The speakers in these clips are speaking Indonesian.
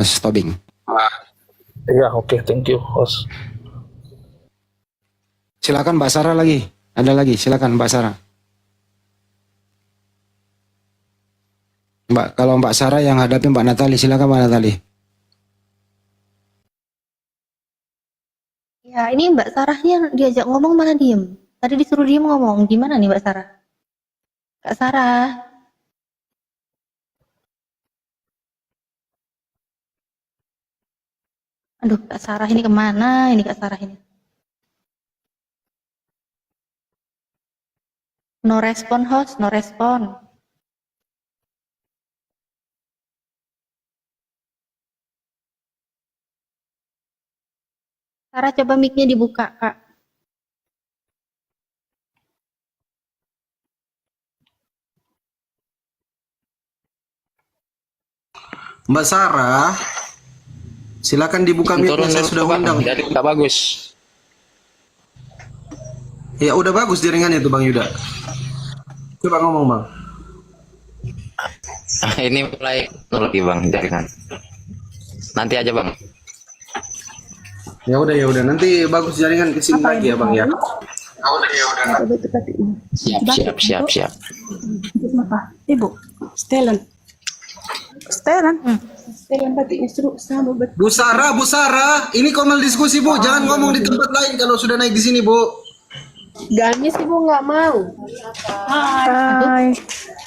Mas Tobing. Iya, oke, thank you, host. Silakan Mbak Sarah lagi. Ada lagi, silakan Mbak Sarah. Mbak, kalau Mbak Sarah yang hadapi Mbak Natali, silakan Mbak Natali. Ya, ini Mbak Sarahnya diajak ngomong malah diem. Tadi disuruh diem ngomong. Gimana nih Mbak Sarah? Kak Sarah. Aduh, Kak Sarah ini kemana? Ini Kak Sarah ini. No respon host, no respon. Sarah coba mic-nya dibuka, Kak. Mbak Sarah, silakan dibuka mic-nya, saya sudah undang. Jadi nggak bagus. Ya udah bagus jaringannya tuh Bang Yuda. Coba ngomong Bang. Ini mulai lagi bang jaringan. Nanti aja bang. Ya udah nanti bagus jaringan kesini lagi ya Bang ya. Siap. Ibu, Stelan batiknya seru sama bet. Bu Sarah, ini komel diskusi Bu, jangan ngomong di tempat lain kalau sudah naik di sini Bu. Gamis ibu nggak mau. Hai,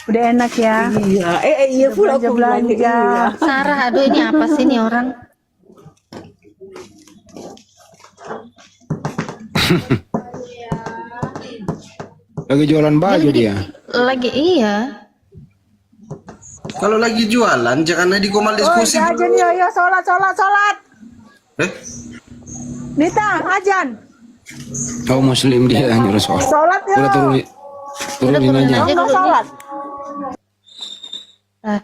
udah enak ya? Iya, iya pula aku belanja. Sarah, aduh ini apa sih nih orang? Lagi jualan baju dia. Lagi iya. Kalau lagi jualan jangan di komel diskusi. Oh, ajan yo, sholat. Eh? Nita, ajan. Oh Muslim dia yang nyuruh sholat. Sholat yo. Udah turunin aja. Nggak sholat. Ah.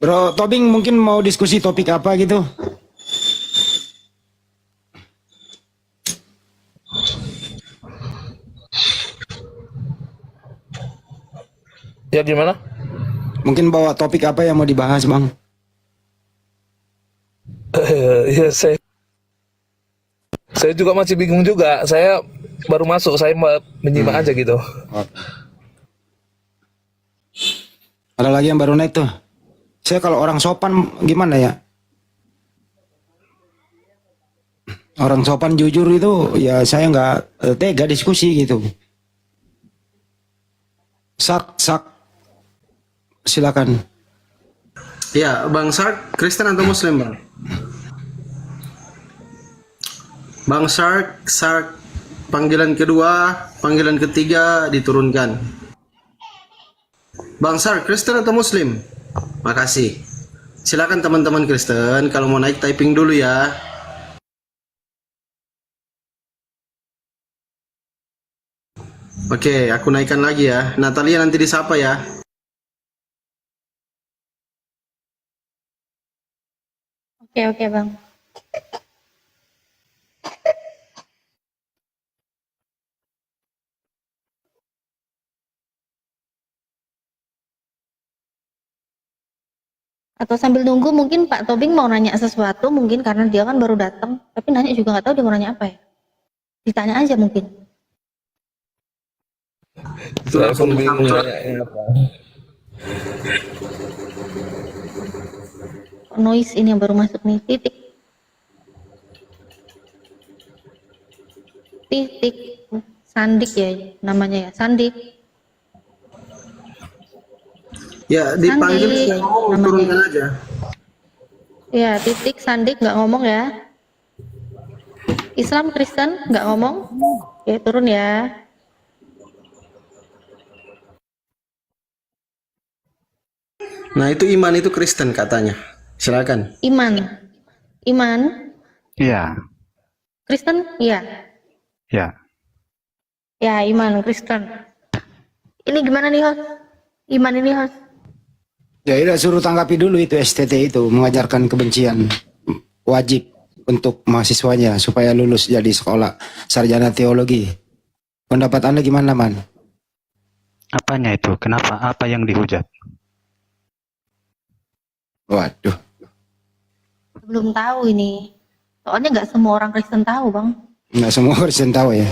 Bro Tobing mungkin mau diskusi topik apa gitu? Ya gimana? Mungkin bawa topik apa yang mau dibahas Bang? Ya saya juga masih bingung juga. Saya baru masuk, saya menyimak aja gitu. Ada lagi yang baru naik tuh. Saya kalau orang sopan gimana ya? Orang sopan jujur itu ya saya nggak tega diskusi gitu. Sak, silakan. Ya Bang Sark, Kristen atau Muslim Bang? Bang Sark, panggilan kedua, panggilan ketiga diturunkan. Bang Sark, Kristen atau Muslim? Makasih. Silakan teman-teman Kristen, kalau mau naik typing dulu ya. Oke, aku naikkan lagi ya. Natalia nanti disapa ya. Oke, Bang. Atau sambil nunggu mungkin Pak Tobing mau nanya sesuatu mungkin karena dia kan baru datang, tapi nanya juga nggak tahu dia mau nanya apa ya. Ditanya aja mungkin. Saya pun bingung nanyain apa. Noise ini yang baru masuk nih, titik Sandik ya namanya ya, Sandik. Ya, dipanggil Sandik, ngomong, turunkan aja. Ya, titik Sandik nggak ngomong ya. Islam Kristen nggak ngomong. Oke, turun ya. Nah, itu iman itu Kristen katanya. Silakan. Iman. Iya. Kristen? Iya. Ya. Ya, iman Kristen. Ini gimana nih host? Iman ini host. Ya udah suruh tanggapi dulu itu STT itu mengajarkan kebencian wajib untuk mahasiswanya supaya lulus jadi sekolah sarjana teologi. Pendapat Anda gimana Man? Apanya itu? Kenapa? Apa yang dihujat? Waduh. Belum tahu ini. Soalnya nggak semua orang Kristen tahu, Bang. Nggak semua Kristen tahu ya.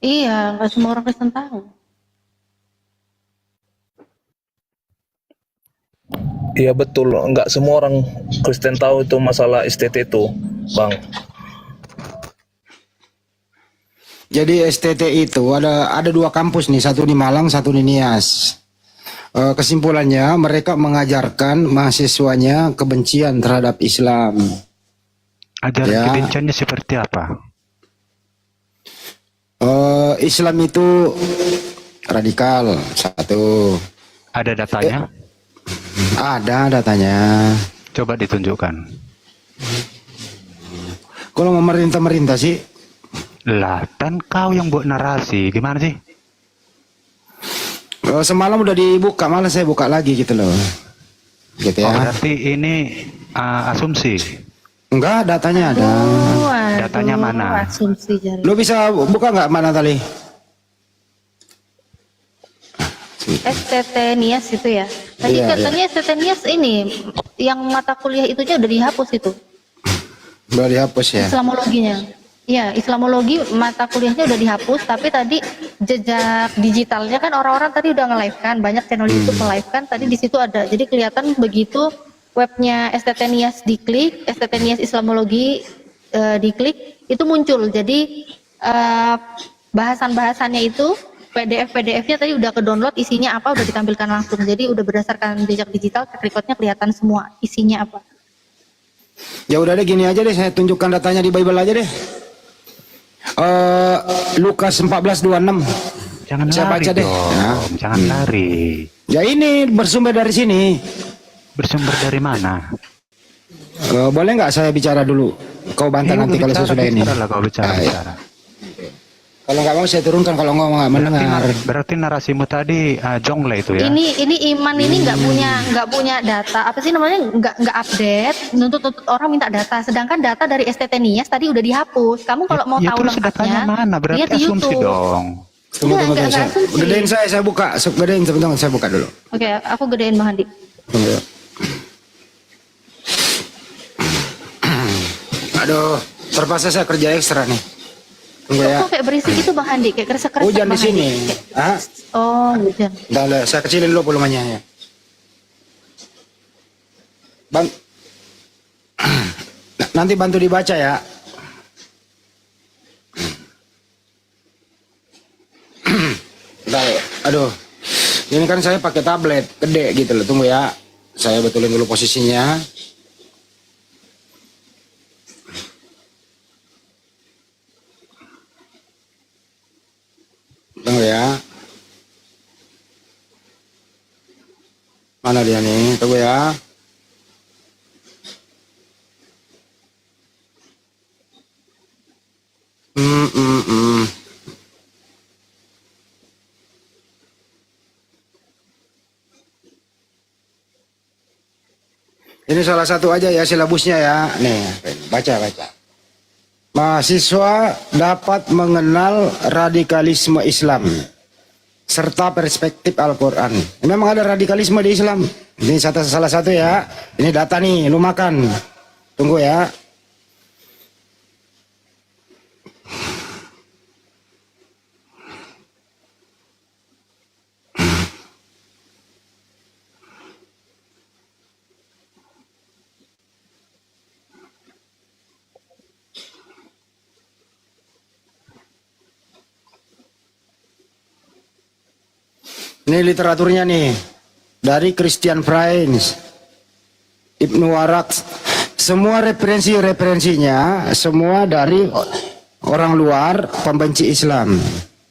Iya, nggak semua orang Kristen tahu. Iya betul, nggak semua orang Kristen tahu itu masalah STT itu, Bang. Jadi STT itu ada dua kampus nih, satu di Malang, satu di Nias. Kesimpulannya mereka mengajarkan mahasiswanya kebencian terhadap Islam. Ajaran Ya. kebenciannya seperti apa? Islam itu radikal, satu. Ada datanya? Ada datanya. Coba ditunjukkan. Kalau memerintah sih, Lah, kan kau yang buat narasi. Gimana sih? semalam udah dibuka, malah saya buka lagi gitu loh. Gitu Oh, ya. berarti ini asumsi. Enggak, datanya ada. Waduh, Datanya mana? Asumsi jari. Lu bisa buka nggak, mana tali? STT Nias itu ya. Tadi Iya, katanya STT Nias ini yang mata kuliah itunya udah dihapus itu. Udah dihapus ya. Islamologinya. Iya, Islamologi mata kuliahnya udah dihapus, tapi tadi jejak digitalnya kan orang-orang tadi udah nge-live kan, banyak channel YouTube nge-live kan, tadi di situ ada. Jadi kelihatan begitu webnya STT Nias diklik, STT Nias Islamologi diklik, itu muncul. Jadi bahasan-bahasannya itu PDF-nya tadi udah ke-download, isinya apa udah ditampilkan langsung. Jadi udah berdasarkan jejak digital, track recordnya kelihatan semua isinya apa. Ya udah deh, gini aja deh, saya tunjukkan datanya di Bible aja deh. Lukas 14:26. Jangan Saya lari baca deh. dong. Ya. Jangan lari. Ya ini bersumber dari sini. Bersumber dari mana? Boleh nggak saya bicara dulu? Kau bantah nanti kalau saya sudah ini. Bicara lah kau bicara. Ah, ya. bicara. Kalau nggak mau saya turunkan, kalau nggak mendengar. Berarti narasimu tadi jongle itu ya? Ini iman ini nggak punya data, apa sih namanya, nggak update, nuntut orang minta data, sedangkan data dari STT Nias tadi udah dihapus. Kamu kalau mau Ya tahu terus datanya lengkapnya mana? Berarti lihat di asumsi YouTube. dong. Tunggu, Enggak, tunggu, enggak asumsi. gedein saya buka. Gedein sebentar, saya buka dulu. Oke, aku gedein Bang Handi. Tunggu ya. Aduh, terpaksa saya kerja ekstra nih. Tunggu ya. Kok kayak berisik gitu Bang Handi, kayak kresek-kresek. Hujan di Bang Handi. sini. Hah? Oh, hujan. Bentar, saya kecilin dulu volumenya ya. Bang, nanti bantu dibaca ya. Bentar, aduh. Ini kan saya pakai tablet gede gitu loh. Tunggu ya. Saya betulin dulu posisinya. Tunggu ya. Mana dia nih? Tunggu ya. Hmm, hmm, hmm. Ini salah satu aja ya silabusnya ya. Nih, baca. Mahasiswa dapat mengenal radikalisme Islam serta perspektif Al-Quran. Memang ada radikalisme di Islam. Ini salah satu ya. Ini data nih, lu makan. Tunggu ya. Ini literaturnya nih, dari Christian Prince, Ibnu Warak, semua referensinya semua dari orang luar pembenci Islam.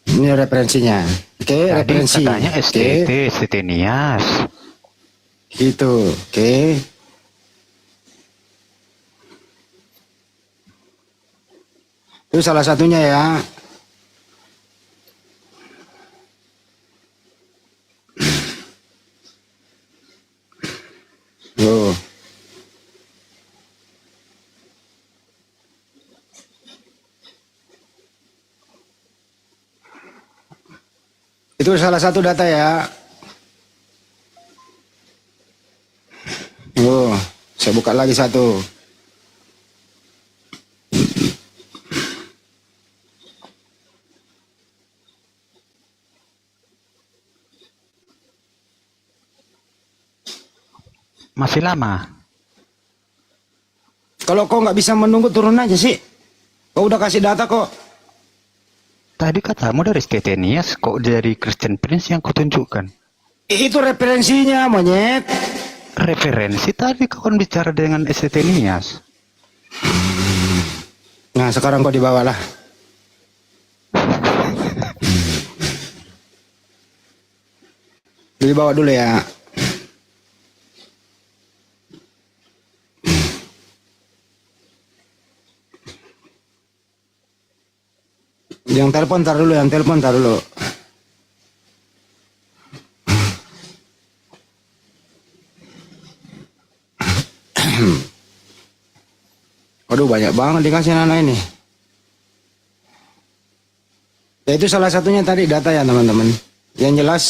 Ini referensinya, oke? Tadi Referensi, katanya STT, STT Nias. Gitu, oke? Itu salah satunya ya. Tuh. Itu salah satu data ya. Oh, saya buka lagi satu. Masih lama. Kalau kau nggak bisa menunggu, turun aja sih. Kau udah kasih data kok. Tadi katamu dari Stettinius, kok dari Christian Prince yang kutunjukkan? Itu referensinya, monyet. Referensi tadi kau kan bicara dengan Stettinius. Nah, sekarang kau dibawalah. Dibawa dulu ya. Yang telepon tar dulu, yang telepon tar dulu. Waduh, banyak banget dikasih anak ini. Ya itu salah satunya tadi data ya teman-teman. Yang jelas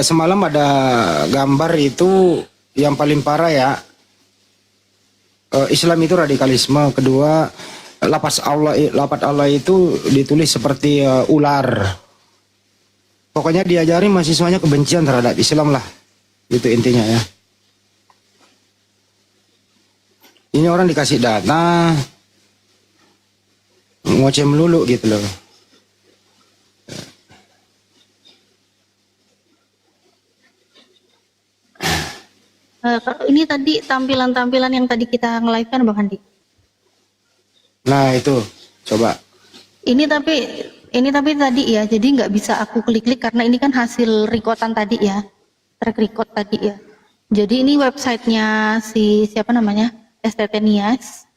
semalam ada gambar itu yang paling parah ya. Islam itu radikalisme. Kedua, lapat Allah itu ditulis seperti ular. Pokoknya diajari mahasiswanya kebencian terhadap Islam lah. Itu intinya ya. Ini orang dikasih data ngoceh melulu gitu loh. Kalau ini tadi tampilan-tampilan yang tadi kita nge-live-kan Bang Handi. Nah itu, coba. Ini tapi tadi ya, jadi nggak bisa aku klik-klik karena ini kan hasil rekotan tadi ya, track record tadi ya. Jadi ini websitenya si siapa namanya, Stettinius.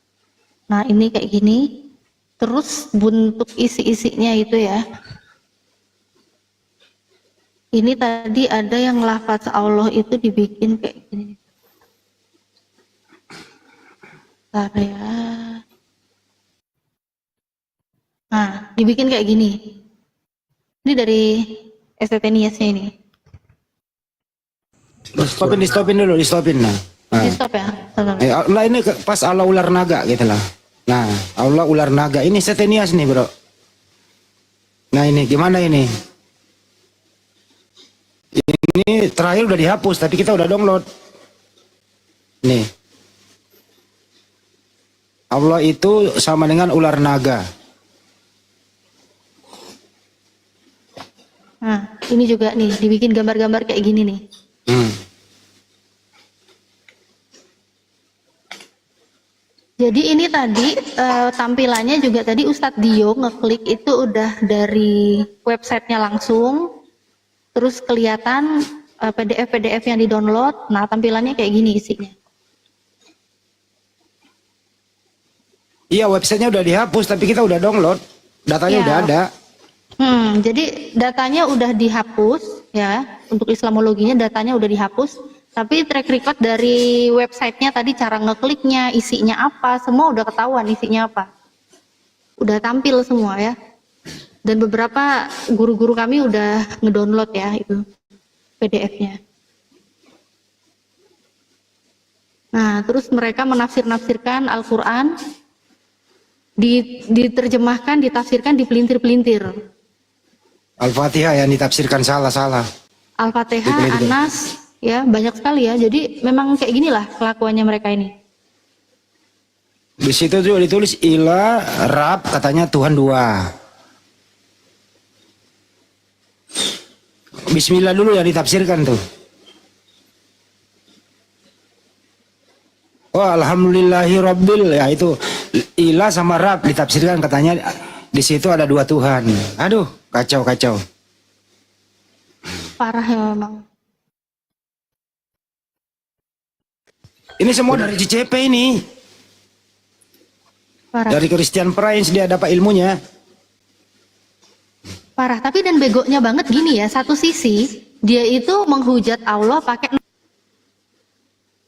Nah ini kayak gini. Terus bentuk isi-isinya itu ya. Ini tadi ada yang lafaz Allah itu dibikin kayak gini. Bentar ya. Nah, dibikin kayak gini. Ini dari Stettinius-nya ini. Di stopin. Nah. Di stop ya. Nah ini pas Allah ular naga gitu lah. Nah, Allah ular naga ini Stettinius nih bro. Nah ini gimana ini? Ini terakhir udah dihapus tapi kita udah download. Nih. Allah itu sama dengan ular naga. Nah, ini juga nih dibikin gambar-gambar kayak gini nih. Jadi ini tadi tampilannya juga tadi Ustadz Dio ngeklik itu udah dari websitenya langsung, terus kelihatan PDF yang di-download. Nah tampilannya kayak gini isinya. Iya websitenya udah dihapus tapi kita udah download, datanya Ya. udah ada. Jadi datanya udah dihapus ya, untuk Islamologinya datanya udah dihapus. Tapi track record dari websitenya tadi cara ngekliknya, isinya apa, semua udah ketahuan isinya apa. Udah tampil semua ya. Dan beberapa guru-guru kami udah ngedownload ya itu PDF-nya. Nah, terus mereka menafsir-nafsirkan Al-Quran, diterjemahkan, ditafsirkan, dipelintir-pelintir. Al-Fatihah yang ditafsirkan salah-salah. Al-Fatihah, Anas, ya banyak sekali ya. Jadi memang kayak ginilah kelakuannya mereka ini. Di situ juga ditulis ilah, Rab, katanya Tuhan dua. Bismillah dulu yang ditafsirkan tuh. Oh alhamdulillahi rabbil, ya itu ilah sama Rab ditafsirkan katanya di situ ada dua Tuhan. Aduh kacau. Parah ya memang. Ini semua dari CCP ini. Parah. Dari Christian Prince dia dapat ilmunya. Parah. Tapi dan begonya banget gini ya. Satu sisi dia itu menghujat Allah pakai.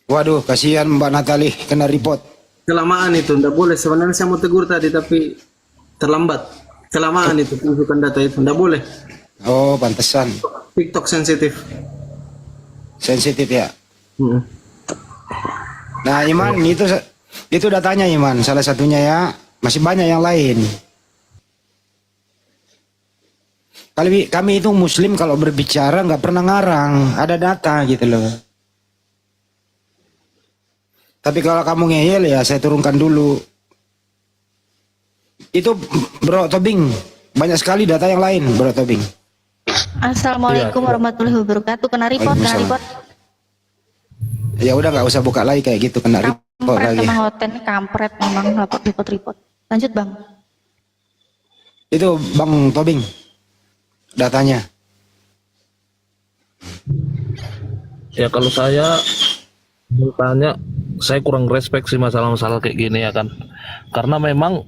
Waduh kasihan Mbak Natali kena report. Kelamaan itu, ndak boleh. Sebenarnya saya mau tegur tadi tapi terlambat. Kelamaan itu tunjukkan data itu, ndak boleh. Oh, pantesan. TikTok sensitif. Sensitif ya. Mm. Nah, Iman, itu datanya Iman, salah satunya ya. Masih banyak yang lain. Kami itu Muslim kalau berbicara nggak pernah ngarang, ada data gitu loh. Tapi kalau kamu ngeyel ya saya turunkan dulu. Itu Bro Tobing, banyak sekali data yang lain Bro Tobing. Assalamualaikum warahmatullahi wabarakatuh. Kena report, kena Waalaikumsalam. report. Ya udah nggak usah buka lagi kayak gitu, kena report Kampret lagi. emang hotel kampret memang report. Lanjut Bang. Itu Bang Tobing, datanya. Ya kalau saya bertanya, saya kurang respect sih masalah-masalah kayak gini ya kan. Karena memang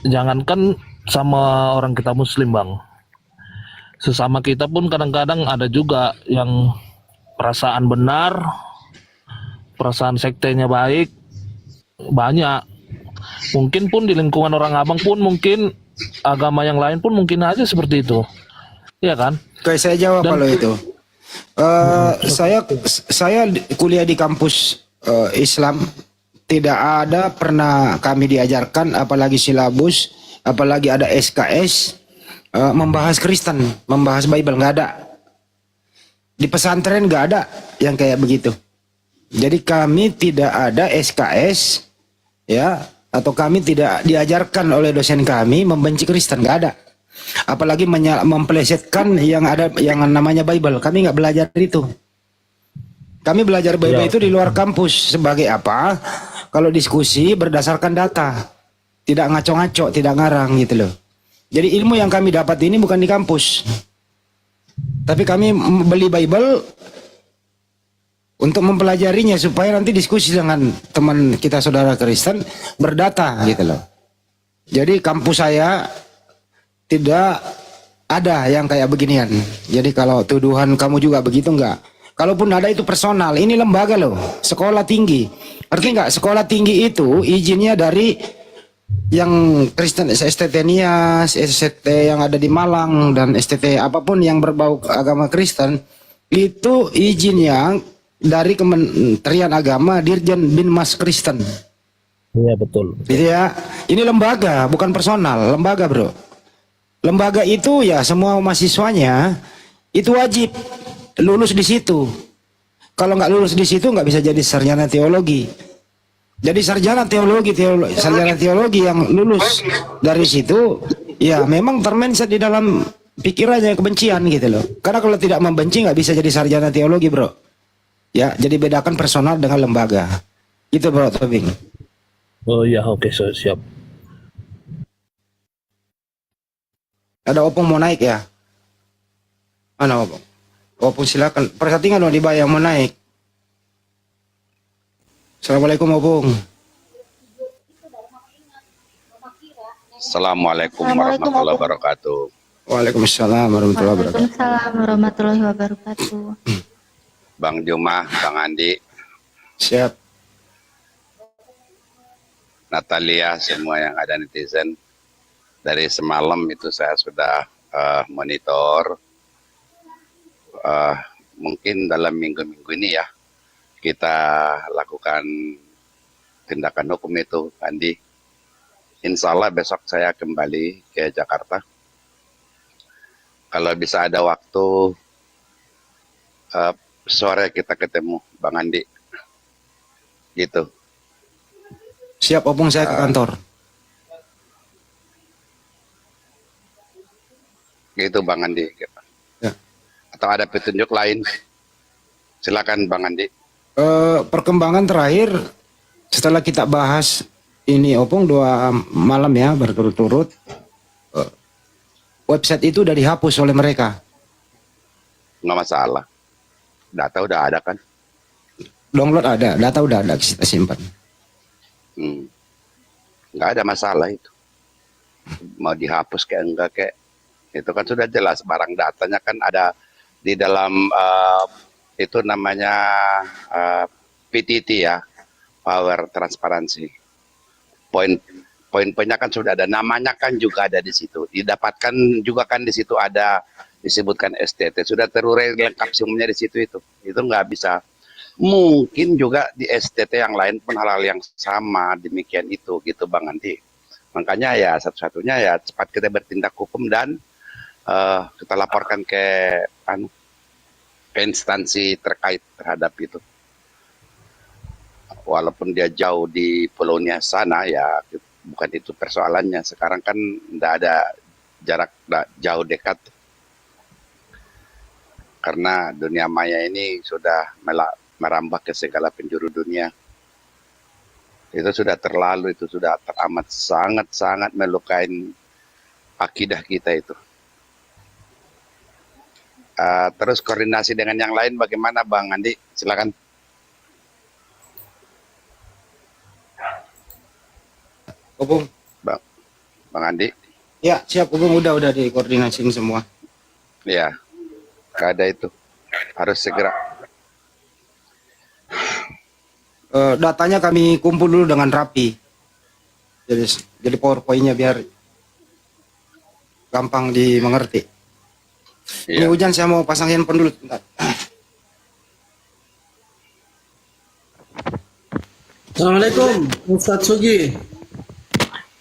jangankan sama orang kita Muslim Bang, sesama kita pun kadang-kadang ada juga yang perasaan benar, perasaan sektenya baik, banyak. Mungkin pun di lingkungan orang Abang pun mungkin agama yang lain pun mungkin aja seperti itu, ya kan? Oke, saya jawab Dan- kalau itu. Saya kuliah di kampus Islam, tidak ada pernah kami diajarkan, apalagi silabus, apalagi ada SKS membahas Kristen, membahas Bible, nggak ada. Di pesantren nggak ada yang kayak begitu. Jadi kami tidak ada SKS, ya, atau kami tidak diajarkan oleh dosen kami membenci Kristen, nggak ada. Apalagi memplesetkan yang ada yang namanya Bible. Kami nggak belajar itu. Kami belajar Bible Ya. itu di luar kampus. Sebagai apa? Kalau diskusi berdasarkan data, tidak ngaco-ngaco, tidak ngarang gitu loh. Jadi ilmu yang kami dapat ini bukan di kampus, tapi kami beli Bible untuk mempelajarinya supaya nanti diskusi dengan teman kita saudara Kristen berdata gitu loh. Jadi kampus saya tidak ada yang kayak beginian. Jadi kalau tuduhan kamu juga begitu enggak. Kalaupun ada itu personal, ini lembaga loh, sekolah tinggi. Artinya enggak, sekolah tinggi itu izinnya dari yang Kristen, STT Nias, STT yang ada di Malang, dan STT apapun yang berbau agama Kristen, itu izinnya dari Kementerian Agama, Dirjen Binmas Kristen. Iya betul. Gitu ya. Ini lembaga, bukan personal, lembaga bro. Lembaga itu ya semua mahasiswanya itu wajib lulus di situ. Kalau nggak lulus di situ nggak bisa jadi sarjana teologi. Jadi sarjana teologi yang lulus dari situ ya memang termenset di dalam pikirannya kebencian gitu loh. Karena kalau tidak membenci nggak bisa jadi sarjana teologi bro. Ya jadi bedakan personal dengan lembaga. Itu bro Tobing. Oh iya, oke, siap. Ada Opung mau naik ya? Mana Opung? Opung silakan. Perhatikan dong di bawah yang mau naik. Assalamualaikum Opung. Assalamualaikum Assalamualaikum, warahmatullahi Opung. wabarakatuh. Waalaikumsalam warahmatullahi wabarakatuh. Waalaikumsalam warahmatullahi wabarakatuh. Bang Juma, Bang Andi, Siap. Natalia, semua yang ada netizen. Dari semalam itu saya sudah monitor. Mungkin dalam minggu-minggu ini ya, kita lakukan tindakan hukum itu, Andi. Insya Allah besok saya kembali ke Jakarta. Kalau bisa ada waktu, sore kita ketemu, Bang Andi. Gitu. Siap Opung, saya ke kantor. Gitu Bang Andi. Ya. Atau ada petunjuk lain? Silakan Bang Andi. Perkembangan terakhir setelah kita bahas ini Opung 2 malam ya berturut-turut, website itu udah dihapus oleh mereka. Nggak masalah. Data udah ada kan? Download ada, data udah ada, kita simpan. Nggak ada masalah itu. Mau dihapus kayak enggak kayak. Itu kan sudah jelas, barang datanya kan ada di dalam itu namanya PTT ya, Power Transparansi. Poin-poinnya kan sudah ada, namanya kan juga ada di situ. Didapatkan juga kan di situ ada disebutkan STT, sudah terurai lengkap semuanya di situ itu nggak bisa. Mungkin juga di STT yang lain pun hal-hal yang sama demikian itu gitu Bang Andi. Makanya ya satu-satunya ya cepat kita bertindak hukum dan kita laporkan ke instansi terkait terhadap itu. Walaupun dia jauh di pulaunya sana ya bukan itu persoalannya. Sekarang kan tidak ada jarak jauh dekat. Karena dunia maya ini sudah merambah ke segala penjuru dunia. Itu sudah terlalu, itu sudah teramat sangat-sangat melukai akidah kita itu. Terus koordinasi dengan yang lain bagaimana Bang Andi? Silakan. Hubung. Bang Andi. Ya, siap Hubung, udah dikoordinasiin semua. Ya, gak ada itu. Harus segera. Datanya kami kumpul dulu dengan rapi. Jadi PowerPoint-nya biar gampang dimengerti. Ini Ya. hujan, saya mau pasang handphone dulu. Bentar. Assalamualaikum Ustadz Sugi.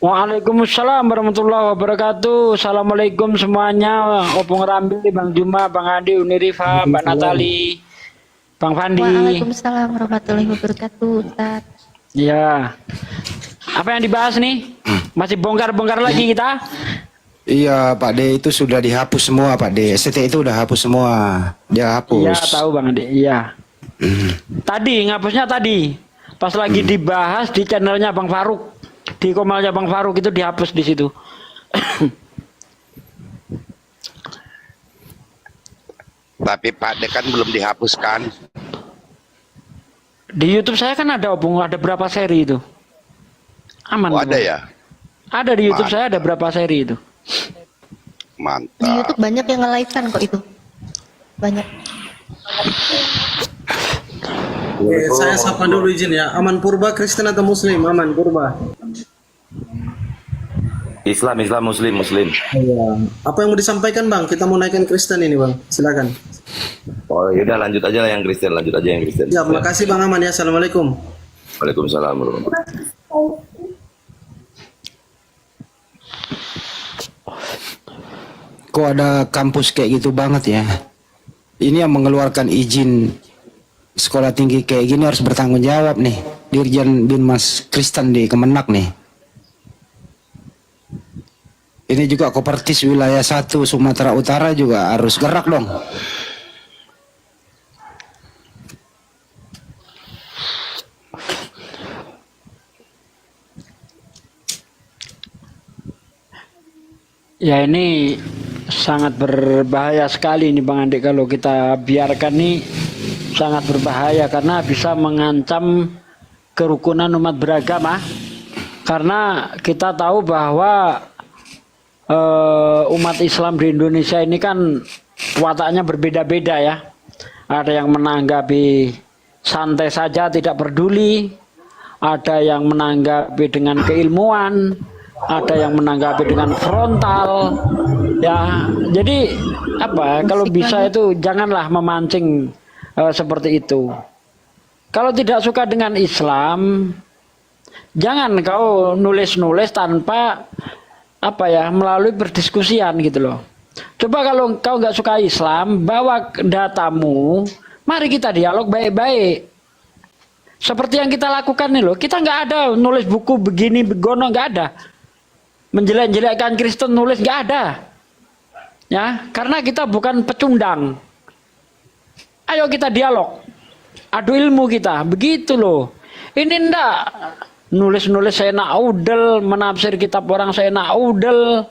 Waalaikumsalam warahmatullahi wabarakatuh. Assalamualaikum semuanya. Opung Rambil, Bang Juma, Bang Andi, Unirifa, Mbak Natali, Bang Fandi. Waalaikumsalam warahmatullahi wabarakatuh, Ustaz. Ya. Apa yang dibahas nih? Masih bongkar-bongkar lagi kita? Iya Pak D, itu sudah dihapus semua Pak D. ST itu udah hapus semua. Dia hapus. Iya, tahu Bang Andi. Iya. Tadi ngapusnya tadi. Pas lagi dibahas di channelnya Bang Faruk. Di komalnya Bang Faruk itu dihapus di situ. Tapi Pak D kan belum dihapuskan. Di YouTube saya kan ada Opung, ada berapa seri itu. Aman. Oh, ada Bang. ya? Ada di YouTube saya ada berapa seri itu. Di Mantap. YouTube banyak yang nge-live-kan kok itu. Banyak. Oke, saya sapa dulu izin ya. Aman Purba Kristen atau Muslim? Aman Purba. Islam Muslim. Iya. Apa yang mau disampaikan Bang? Kita mau naikkan Kristen ini Bang. Silakan. Oh yaudah lanjut aja lah yang Kristen, Ya, makasih Bang Aman ya. Assalamualaikum. Waalaikumsalam warahmatullahi wabarakatuh. Kok ada kampus kayak gitu banget ya? Ini yang mengeluarkan izin sekolah tinggi kayak gini harus bertanggung jawab nih. Dirjen Binmas Kristen di Kemenak nih. Ini juga Kopertis wilayah 1 Sumatera Utara juga harus gerak dong. Ya ini sangat berbahaya sekali nih Bang Andi kalau kita biarkan nih, sangat berbahaya karena bisa mengancam kerukunan umat beragama. Karena kita tahu bahwa umat Islam di Indonesia ini kan wataknya berbeda-beda ya. Ada yang menanggapi santai saja, tidak peduli. Ada yang menanggapi dengan keilmuan, ada yang menanggapi dengan frontal. Ya, jadi apa? Kalau bisa itu janganlah memancing seperti itu. Kalau tidak suka dengan Islam, jangan kau nulis-nulis tanpa apa ya, melalui perdiskusian gitu loh. Coba kalau kau nggak suka Islam, bawa datamu, mari kita dialog baik-baik. Seperti yang kita lakukan nih loh, kita nggak ada nulis buku begini begono, nggak ada. Menjelek-jelekkan Kristen nulis, nggak ada. Ya, karena kita bukan pecundang. Ayo kita dialog, adu ilmu kita, begitu loh. Ini ndak nulis-nulis saya udel, menafsir kitab orang saya udel,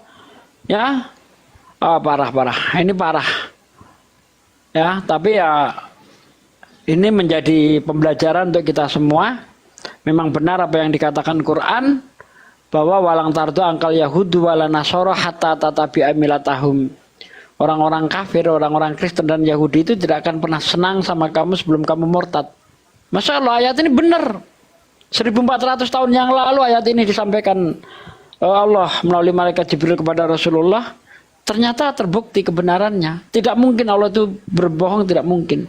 ya, parah, ini parah, ya. Tapi ya ini menjadi pembelajaran untuk kita semua. Memang benar apa yang dikatakan Quran bahwa walang tardu angkal yahudu wala nasoro hatta tatabi amilatahum. Orang-orang kafir, orang-orang Kristen dan Yahudi itu tidak akan pernah senang sama kamu sebelum kamu murtad. Masya Allah, ayat ini benar. 1400 tahun yang lalu ayat ini disampaikan Allah melalui malaikat Jibril kepada Rasulullah. ternyata terbukti kebenarannya. Tidak mungkin Allah itu berbohong, tidak mungkin.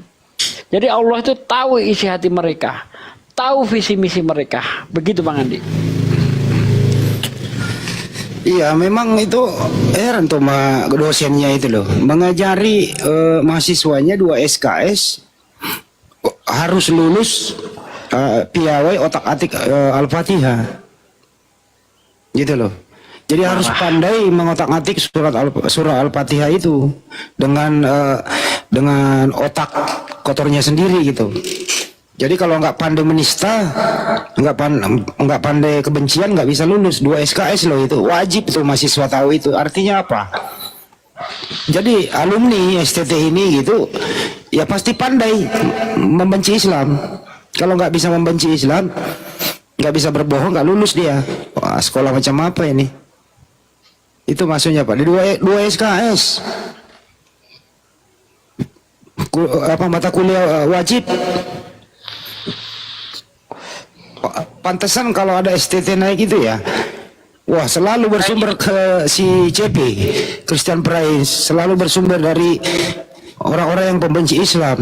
Jadi Allah itu tahu isi hati mereka, tahu visi misi mereka. Begitu Bang Andi. Iya, memang itu heran tuh dosennya itu loh, mengajari mahasiswanya 2 SKS harus lulus piawai otak-atik Al-Fatihah, gitu loh. Jadi harus pandai mengotak-atik surah Al-Fatihah itu dengan otak kotornya sendiri gitu. Jadi kalau nggak pandai menista, nggak pandai kebencian, nggak bisa lulus 2 SKS loh, itu wajib tuh mahasiswa tahu itu. Artinya apa? Jadi alumni STT ini gitu ya pasti pandai membenci Islam. Kalau nggak bisa membenci Islam, nggak bisa berbohong, nggak lulus dia. Wah, sekolah macam apa ini? Itu maksudnya Pak. Di 2 SKS mata kuliah wajib. Pantesan kalau ada STT naik itu ya, wah selalu bersumber ke si CP, Christian Price, selalu bersumber dari orang-orang yang pembenci Islam.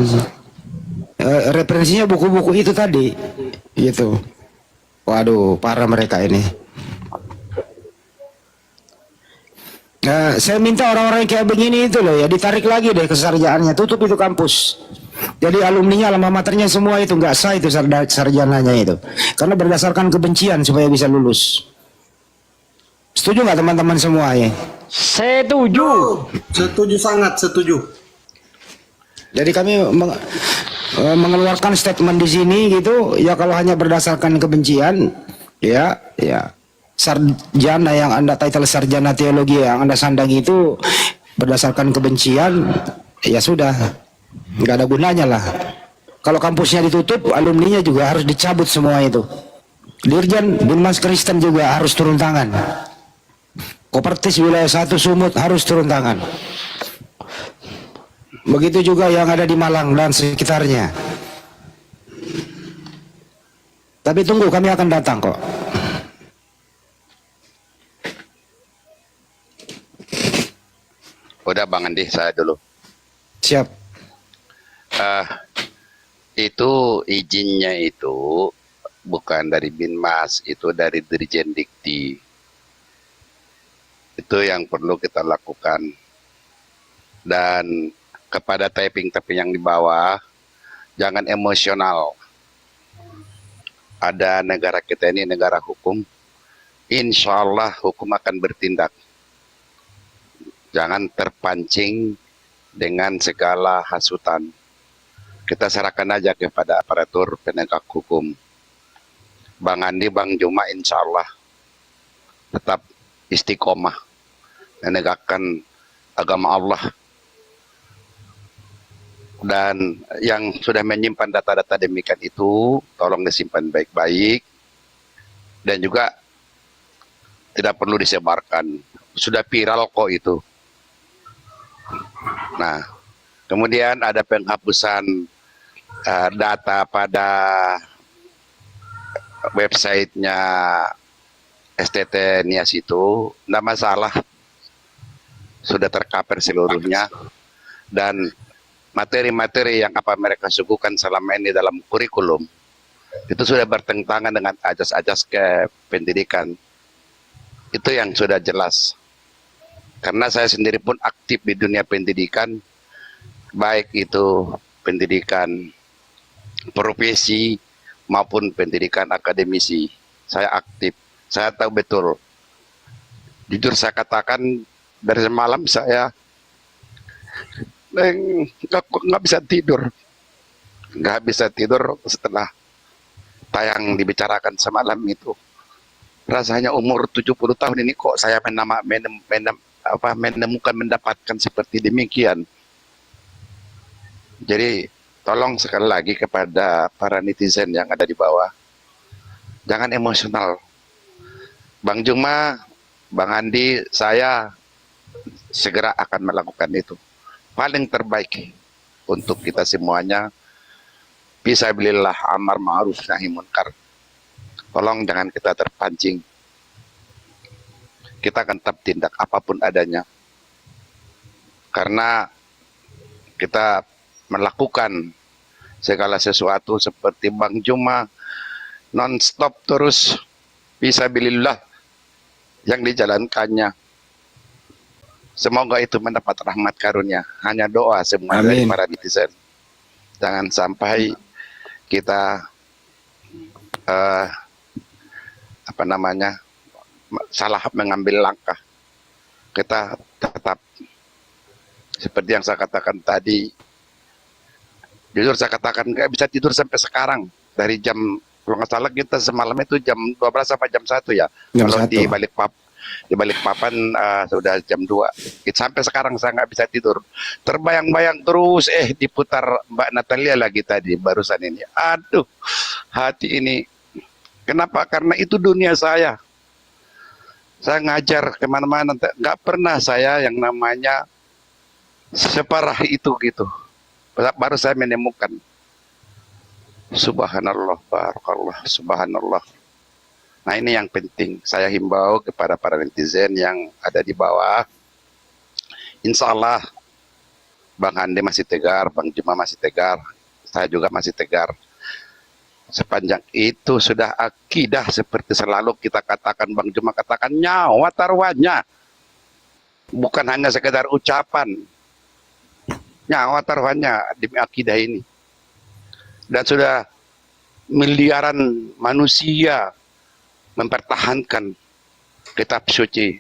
Referensinya buku-buku itu tadi, gitu. Waduh, parah mereka ini. Nah, saya minta orang-orang yang kayak begini itu loh ya, ditarik lagi deh kesarjaannya, tutup itu kampus. Jadi alumninya, alma maternya semua itu nggak sah itu sarjananya itu, karena berdasarkan kebencian supaya bisa lulus. Setuju nggak teman-teman semua ya? Setuju. Setuju, sangat setuju. Jadi kami mengeluarkan statement di sini gitu ya, kalau hanya berdasarkan kebencian ya sarjana yang Anda title sarjana teologi yang Anda sandang itu berdasarkan kebencian, ya sudah nggak ada gunanya lah. Kalau kampusnya ditutup, alumninya juga harus dicabut semua itu. Dirjen Binmas Kristen juga harus turun tangan. Kopertis wilayah 1 Sumut harus turun tangan. Begitu juga yang ada di Malang dan sekitarnya. Tapi tunggu, kami akan datang kok. Udah Bang Andi, saya dulu. Siap. Itu izinnya itu bukan dari Binmas, itu dari Dirjen Dikti. Itu yang perlu kita lakukan. Dan kepada typing-typing yang di bawah, jangan emosional. Ada negara kita ini negara hukum, insya Allah hukum akan bertindak. Jangan terpancing dengan segala hasutan. Kita serahkan aja kepada aparatur penegak hukum. Bang Andi, Bang Juma insya Allah tetap istiqomah menegakkan agama Allah. Dan yang sudah menyimpan data-data demikian itu, tolong disimpan baik-baik. Dan juga tidak perlu disebarkan. Sudah viral kok itu. Nah, kemudian ada penghapusan data pada websitenya STT Nias itu, tidak masalah. Sudah tercover seluruhnya. Dan materi-materi yang apa mereka suguhkan selama ini dalam kurikulum, itu sudah bertentangan dengan ajas-ajas ke pendidikan. Itu yang sudah jelas. Karena saya sendiri pun aktif di dunia pendidikan, baik itu pendidikan profesi maupun pendidikan akademisi. Saya aktif, saya tahu betul. Jujur saya katakan, dari semalam saya nggak bisa tidur. Nggak bisa tidur setelah tayang dibicarakan semalam itu. Rasanya umur 70 tahun ini kok saya menemukan mendapatkan seperti demikian. Jadi tolong sekali lagi kepada para netizen yang ada di bawah, jangan emosional. Bang Juma, Bang Andi, saya segera akan melakukan itu. Paling terbaik untuk kita semuanya. Fisabilillah, amar ma'ruf nahi munkar. Tolong jangan kita terpancing. Kita akan tetap tindak apapun adanya. karena kita melakukan segala sesuatu seperti Bang Juma non-stop terus fisabilillah yang dijalankannya. Semoga itu mendapat rahmat karunia. Hanya doa semua dari para netizen. Jangan sampai kita salah mengambil langkah. Kita tetap seperti yang saya katakan tadi. Jujur saya katakan nggak bisa tidur sampai sekarang. Dari jam, kalau nggak salah kita semalam itu jam 12 sampai jam 1 ya. Jam Kalau 1. di Balikpapan sudah jam 2. Sampai sekarang saya nggak bisa tidur. Terbayang-bayang terus, diputar Mbak Natalia lagi tadi barusan ini. Aduh, hati ini. Kenapa? Karena itu dunia saya. Saya ngajar kemana-mana, nggak pernah saya yang namanya separah itu gitu. Baru saya menemukan. Subhanallah, barakallah, subhanallah. Nah ini yang penting. Saya himbau kepada para netizen yang ada di bawah. Insya Allah Bang Handi masih tegar, Bang Juma masih tegar, saya juga masih tegar. Sepanjang itu sudah akidah seperti selalu kita katakan, Bang Juma katakan nyawa taruhannya. Bukan hanya sekedar ucapan. Nyawa taruhannya demi akidah ini. Dan sudah miliaran manusia mempertahankan kitab suci.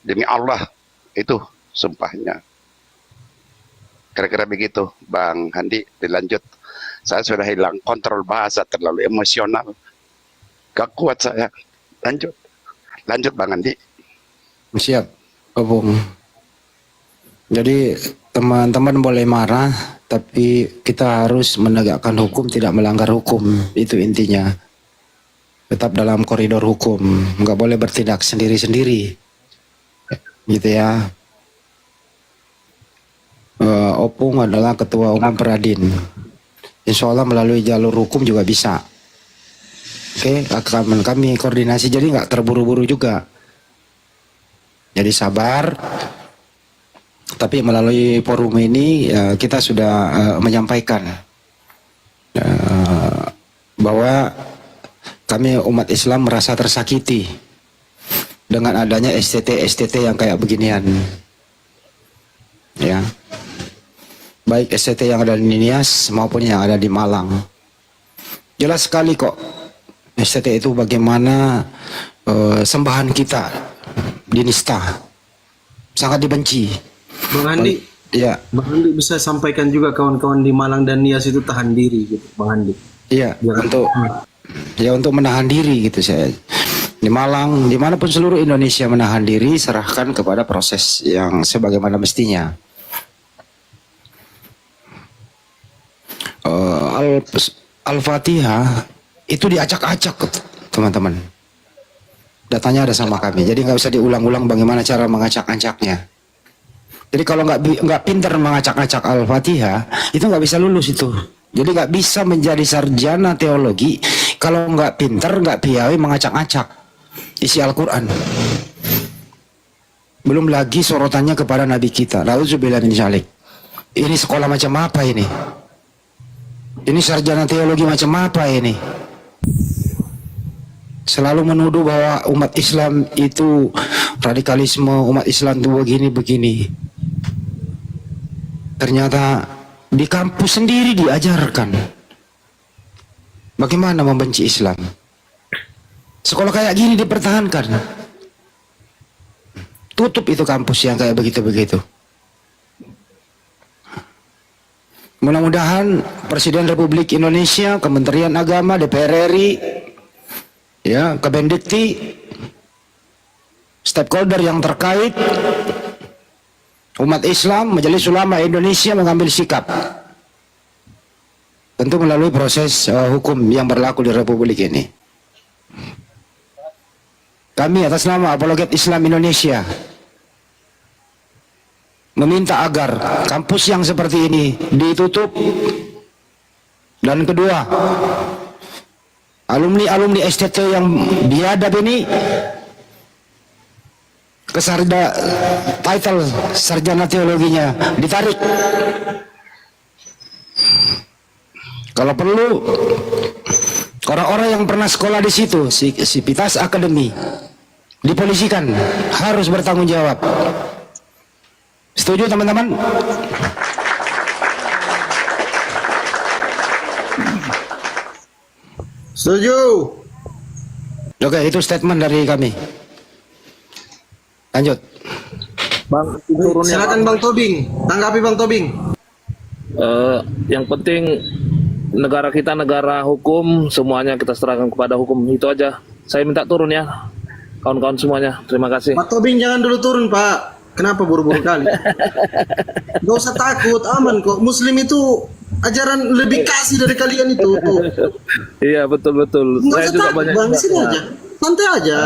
Demi Allah, itu sumpahnya. Kira-kira begitu, Bang Handi, dilanjut. Saya sudah hilang kontrol bahasa, terlalu emosional. Gak kuat saya. Lanjut Bang Handi. Siap, Bung. Jadi teman-teman boleh marah, tapi kita harus menegakkan hukum, tidak melanggar hukum. Itu intinya. Tetap dalam koridor hukum, nggak boleh bertindak sendiri-sendiri. Gitu ya. Opung adalah ketua umum Peradin. Insya Allah melalui jalur hukum juga bisa. Oke, akan kami koordinasi, jadi nggak terburu-buru juga. Jadi sabar. Tapi melalui forum ini kita sudah menyampaikan bahwa kami umat Islam merasa tersakiti dengan adanya STT yang kayak beginian. Ya. Baik STT yang ada di Nias maupun yang ada di Malang. Jelas sekali kok STT itu bagaimana sembahan kita di Nista sangat dibenci. Bang Andi, ya. Bang Andi bisa sampaikan juga kawan-kawan di Malang dan Nias itu tahan diri gitu, Bang Andi. Iya, untuk menahan diri gitu saya. Di Malang, dimanapun seluruh Indonesia menahan diri, serahkan kepada proses yang sebagaimana mestinya. Al-Fatihah itu diacak-acak, teman-teman. Datanya ada sama kami, jadi nggak usah diulang-ulang bagaimana cara mengacak-acaknya. Jadi kalau nggak pintar mengacak-acak Al-Fatihah, itu nggak bisa lulus itu. Jadi nggak bisa menjadi sarjana teologi kalau nggak pintar, nggak piawai mengacak-acak isi Al-Quran. Belum lagi sorotannya kepada Nabi kita. Nauzubillah min dzalik. Ini sekolah macam apa ini? Ini sarjana teologi macam apa ini? Selalu menuduh bahwa umat Islam itu radikalisme, umat Islam itu begini-begini. Ternyata di kampus sendiri diajarkan bagaimana membenci Islam. Sekolah kayak gini dipertahankan. Tutup itu kampus yang kayak begitu-begitu. Mudah-mudahan Presiden Republik Indonesia, Kementerian Agama, DPR RI, ya, Kemendikti, stakeholder yang terkait, umat Islam, Majelis Ulama Indonesia mengambil sikap. Tentu melalui proses hukum yang berlaku di Republik ini. Kami atas nama Apologet Islam Indonesia meminta agar kampus yang seperti ini ditutup. Dan kedua, alumni-alumni STT yang biadab ini title sarjana teologinya ditarik. Kalau perlu orang-orang yang pernah sekolah di situ, Sivitas Academy, dipolisikan, harus bertanggung jawab. Setuju teman-teman? Setuju. Oke, itu statement dari kami. Lanjut. Bang, turunnya Silakan Bang Tobing, tanggapi Bang Tobing. Yang penting negara kita negara hukum, semuanya kita serahkan kepada hukum, itu aja. Saya minta turun ya, kawan-kawan semuanya. Terima kasih. Pak Tobing jangan dulu turun Pak. Kenapa buru-buru kali? Gak usah takut, aman kok. Muslim itu ajaran lebih kasih dari kalian itu. Iya betul. Nggak Saya usah juga takut banyak. Bang, sini aja, santai aja.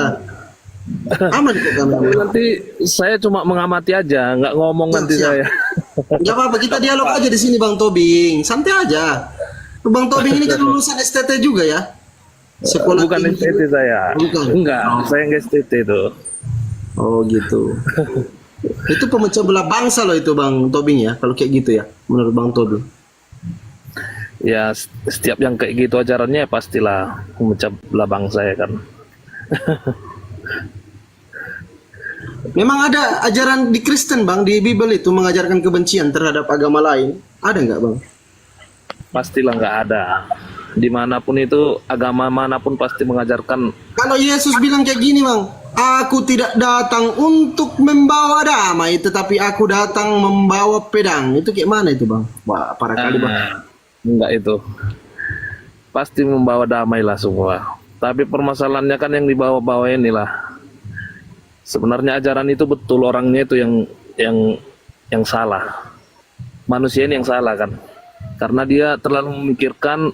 Aman kok kami. Nanti saya cuma mengamati aja, nggak ngomong nanti Siap. saya. Gak apa-apa, kita dialog aja di sini Bang Tobing, santai aja. Bang Tobing ini kan lulusan STT juga ya? Sekolah Bukan tinggi. STT saya. Bukan. Enggak, saya nggak STT itu. Oh gitu. Itu pemecah belah bangsa loh itu Bang Tobing ya, kalau kayak gitu ya, menurut Bang Tobing. Ya setiap yang kayak gitu ajarannya pastilah memecah belah bangsa ya kan. Memang ada ajaran di Kristen Bang, di Bible itu mengajarkan kebencian terhadap agama lain. Ada nggak Bang? Pastilah nggak ada. Dimanapun itu, agama manapun pasti mengajarkan. Kalau Yesus bilang kayak gini Bang, aku tidak datang untuk membawa damai, tetapi aku datang membawa pedang. Itu kayak mana itu Bang? Wah, parah kali Bang. Enggak itu. Pasti membawa damai lah semua. Tapi permasalahannya kan yang dibawa-bawa inilah. Sebenarnya ajaran itu betul, orangnya itu yang salah. Manusia ini yang salah kan. Karena dia terlalu memikirkan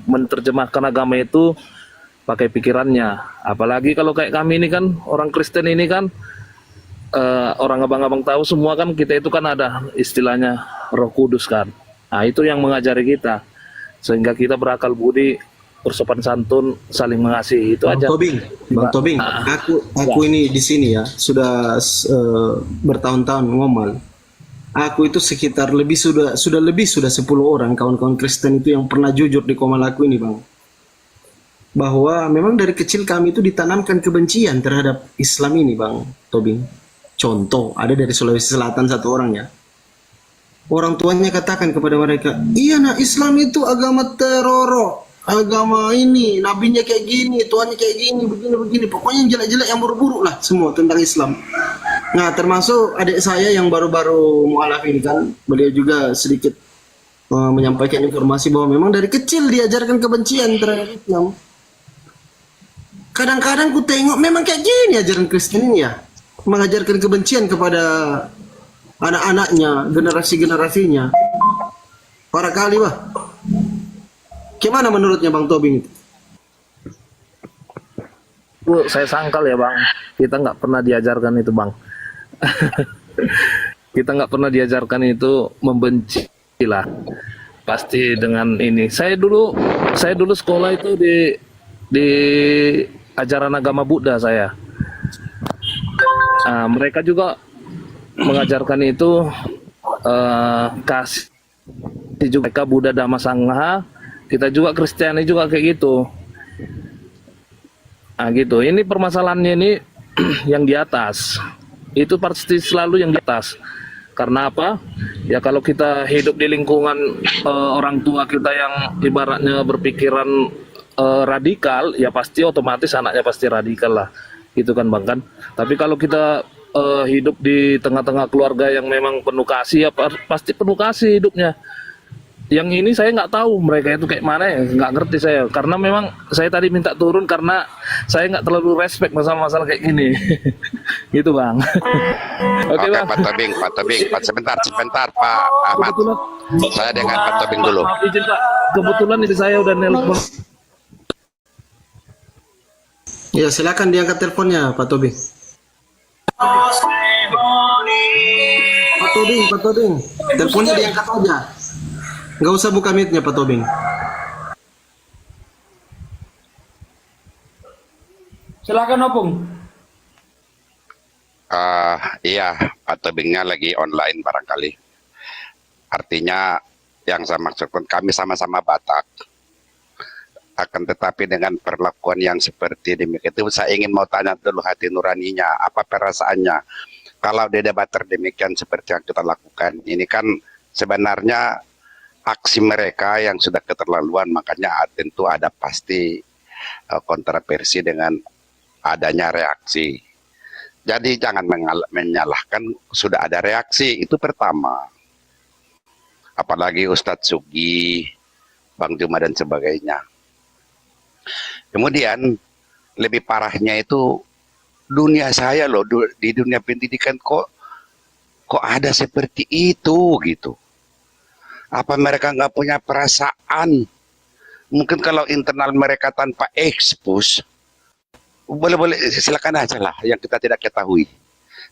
menerjemahkan agama itu pakai pikirannya. Apalagi kalau kayak kami ini kan orang Kristen ini kan orang abang-abang tahu semua kan, kita itu kan ada istilahnya Roh Kudus kan. Nah, itu yang mengajari kita sehingga kita berakal budi, bersopan santun, saling mengasihi. Itu Bang aja. Bang Tobing, aku ini di sini ya sudah bertahun-tahun ngomal. Aku itu sekitar sudah 10 orang kawan-kawan Kristen itu yang pernah jujur di komal aku ini Bang. Bahwa memang dari kecil kami itu ditanamkan kebencian terhadap Islam ini Bang Tobing. Contoh, ada dari Sulawesi Selatan satu orang ya. Orang tuanya katakan kepada mereka, iya nah Islam itu agama teror. Agama ini, nabinya kayak gini, Tuhannya kayak gini, begini. Pokoknya yang jelek-jelek, yang buruk-buruk lah semua tentang Islam. Nah, termasuk adik saya yang baru-baru mualaf ini kan, beliau juga sedikit menyampaikan informasi bahwa memang dari kecil diajarkan kebencian terhadap Islam. Kadang-kadang ku tengok memang kayak gini ajaran Kristen ini ya, mengajarkan kebencian kepada anak-anaknya, generasi-generasinya. Parah kali Wah. Gimana menurutnya Bang Tobing itu? Saya sangkal ya Bang, kita nggak pernah diajarkan itu Bang. Kita nggak pernah diajarkan itu membenci lah. Pasti dengan ini. Saya dulu sekolah itu di ajaran agama Buddha saya. Nah, mereka juga mengajarkan itu kasih juga, mereka Buddha Dhamma Sangha. Kita juga Kristiani juga kayak gitu. Nah gitu, ini permasalahannya ini yang di atas. Itu pasti selalu yang di atas. Karena apa? Ya kalau kita hidup di lingkungan orang tua kita yang ibaratnya berpikiran radikal, ya pasti otomatis anaknya pasti radikal lah. Gitu kan Bang kan? Tapi kalau kita hidup di tengah-tengah keluarga yang memang penuh kasih, ya pasti penuh kasih hidupnya. Yang ini saya nggak tahu mereka itu kayak mana ya, nggak ngerti saya. Karena memang saya tadi minta turun karena saya nggak terlalu respect masalah-masalah kayak gini. Gitu Bang. Oke Bang. Pak Tobing, sebentar Pak Ahmad. Saya dengan Pak Tobing dulu. Maaf izin Pak, kebetulan ini saya udah nelpon. Ya silakan diangkat teleponnya Pak Tobing. Pak Tobing, teleponnya diangkat aja. Nggak usah buka mic-nya Pak Tobing. Silakan Opung. Iya, tebingnya lagi online barangkali. Artinya yang saya maksudkan kami sama-sama Batak. Akan tetapi dengan perlakuan yang seperti demikian itu saya ingin mau tanya dulu hati nuraninya, apa perasaannya kalau di debater demikian seperti yang kita lakukan. Ini kan sebenarnya aksi mereka yang sudah keterlaluan, makanya tentu ada pasti kontroversi dengan adanya reaksi. Jadi jangan menyalahkan, sudah ada reaksi, itu pertama. Apalagi Ustadz Sugi, Bang Juma dan sebagainya. Kemudian lebih parahnya itu dunia saya loh, di dunia pendidikan kok ada seperti itu gitu. Apa mereka nggak punya perasaan? Mungkin kalau internal mereka tanpa ekspos, boleh silakan aja lah yang kita tidak ketahui.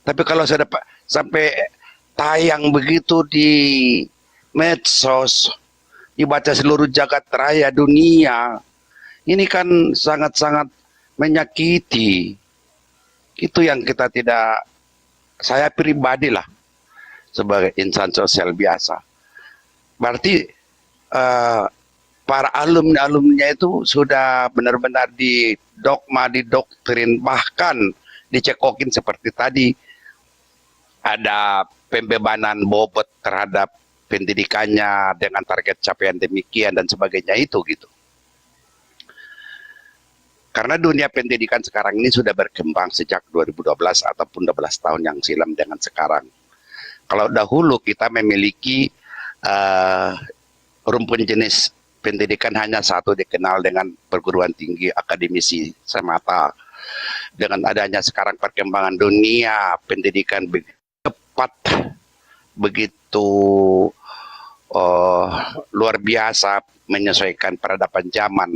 Tapi kalau sudah sampai tayang begitu di medsos, dibaca seluruh jagat raya dunia, ini kan sangat-sangat menyakiti. Itu yang kita tidak, saya pribadi lah sebagai insan sosial biasa. Berarti para alumni-alumninya itu sudah benar-benar didoktrin, bahkan dicekokin seperti tadi. Ada pembebanan bobot terhadap pendidikannya dengan target capaian demikian dan sebagainya itu gitu. Karena dunia pendidikan sekarang ini sudah berkembang sejak 2012 ataupun 12 tahun yang silam dengan sekarang. Kalau dahulu kita memiliki rumpun jenis pendidikan hanya satu, dikenal dengan perguruan tinggi akademisi semata. Dengan adanya sekarang perkembangan dunia pendidikan begitu cepat, begitu luar biasa menyesuaikan peradaban zaman.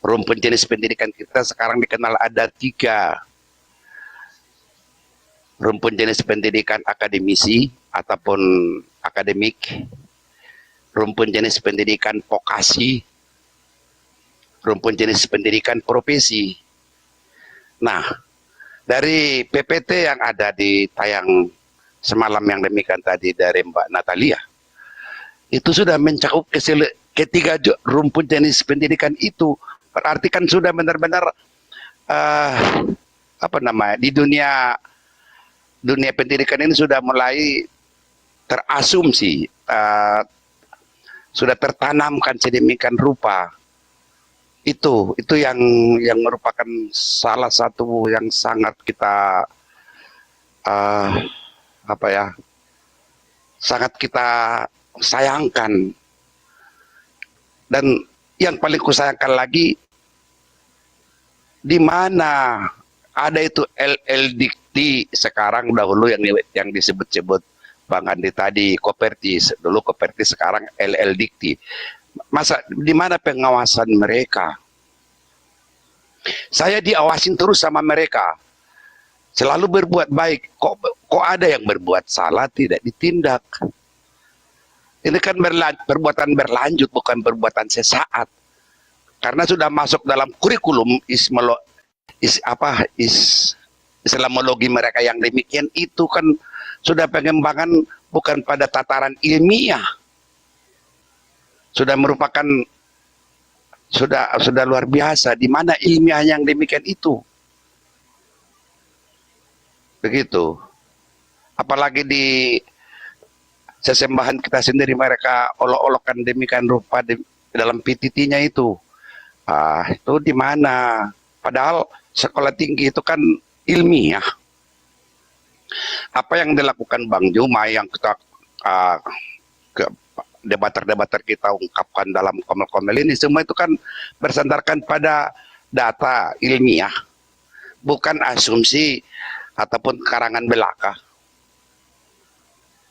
Rumpun jenis pendidikan kita sekarang dikenal ada 3. Rumpun jenis pendidikan akademisi ataupun akademik, rumpun jenis pendidikan vokasi, rumpun jenis pendidikan profesi. Nah, dari PPT yang ada di tayang semalam yang demikian tadi dari Mbak Natalia, itu sudah mencakup ketiga rumpun jenis pendidikan itu. Berarti kan sudah benar-benar di dunia pendidikan ini sudah mulai terasumsi, sudah tertanamkan sedemikian rupa. Itu yang merupakan salah satu yang sangat kita sangat kita sayangkan. Dan yang paling kusayangkan lagi, di mana ada itu LL Dikti sekarang, dahulu yang disebut-sebut Bang Andi tadi Kopertis, dulu Kopertis, sekarang LL Dikti. Masa di mana pengawasan mereka? Saya diawasin terus sama mereka, selalu berbuat baik. Kok ada yang berbuat salah tidak ditindak? Ini kan perbuatan berlanjut, bukan perbuatan sesaat. Karena sudah masuk dalam kurikulum Islamologi mereka yang demikian itu kan sudah pengembangan bukan pada tataran ilmiah. Sudah merupakan sudah luar biasa. Di mana ilmiah yang demikian itu? Begitu. Apalagi di sesembahan kita sendiri mereka olok-olokan demikian rupa dalam PTT-nya itu. Itu di mana? Padahal sekolah tinggi itu kan ilmiah. Apa yang dilakukan Bang Juma yang kita debater-debater kita ungkapkan dalam komel-komel ini, semua itu kan bersandarkan pada data ilmiah, bukan asumsi ataupun karangan belaka.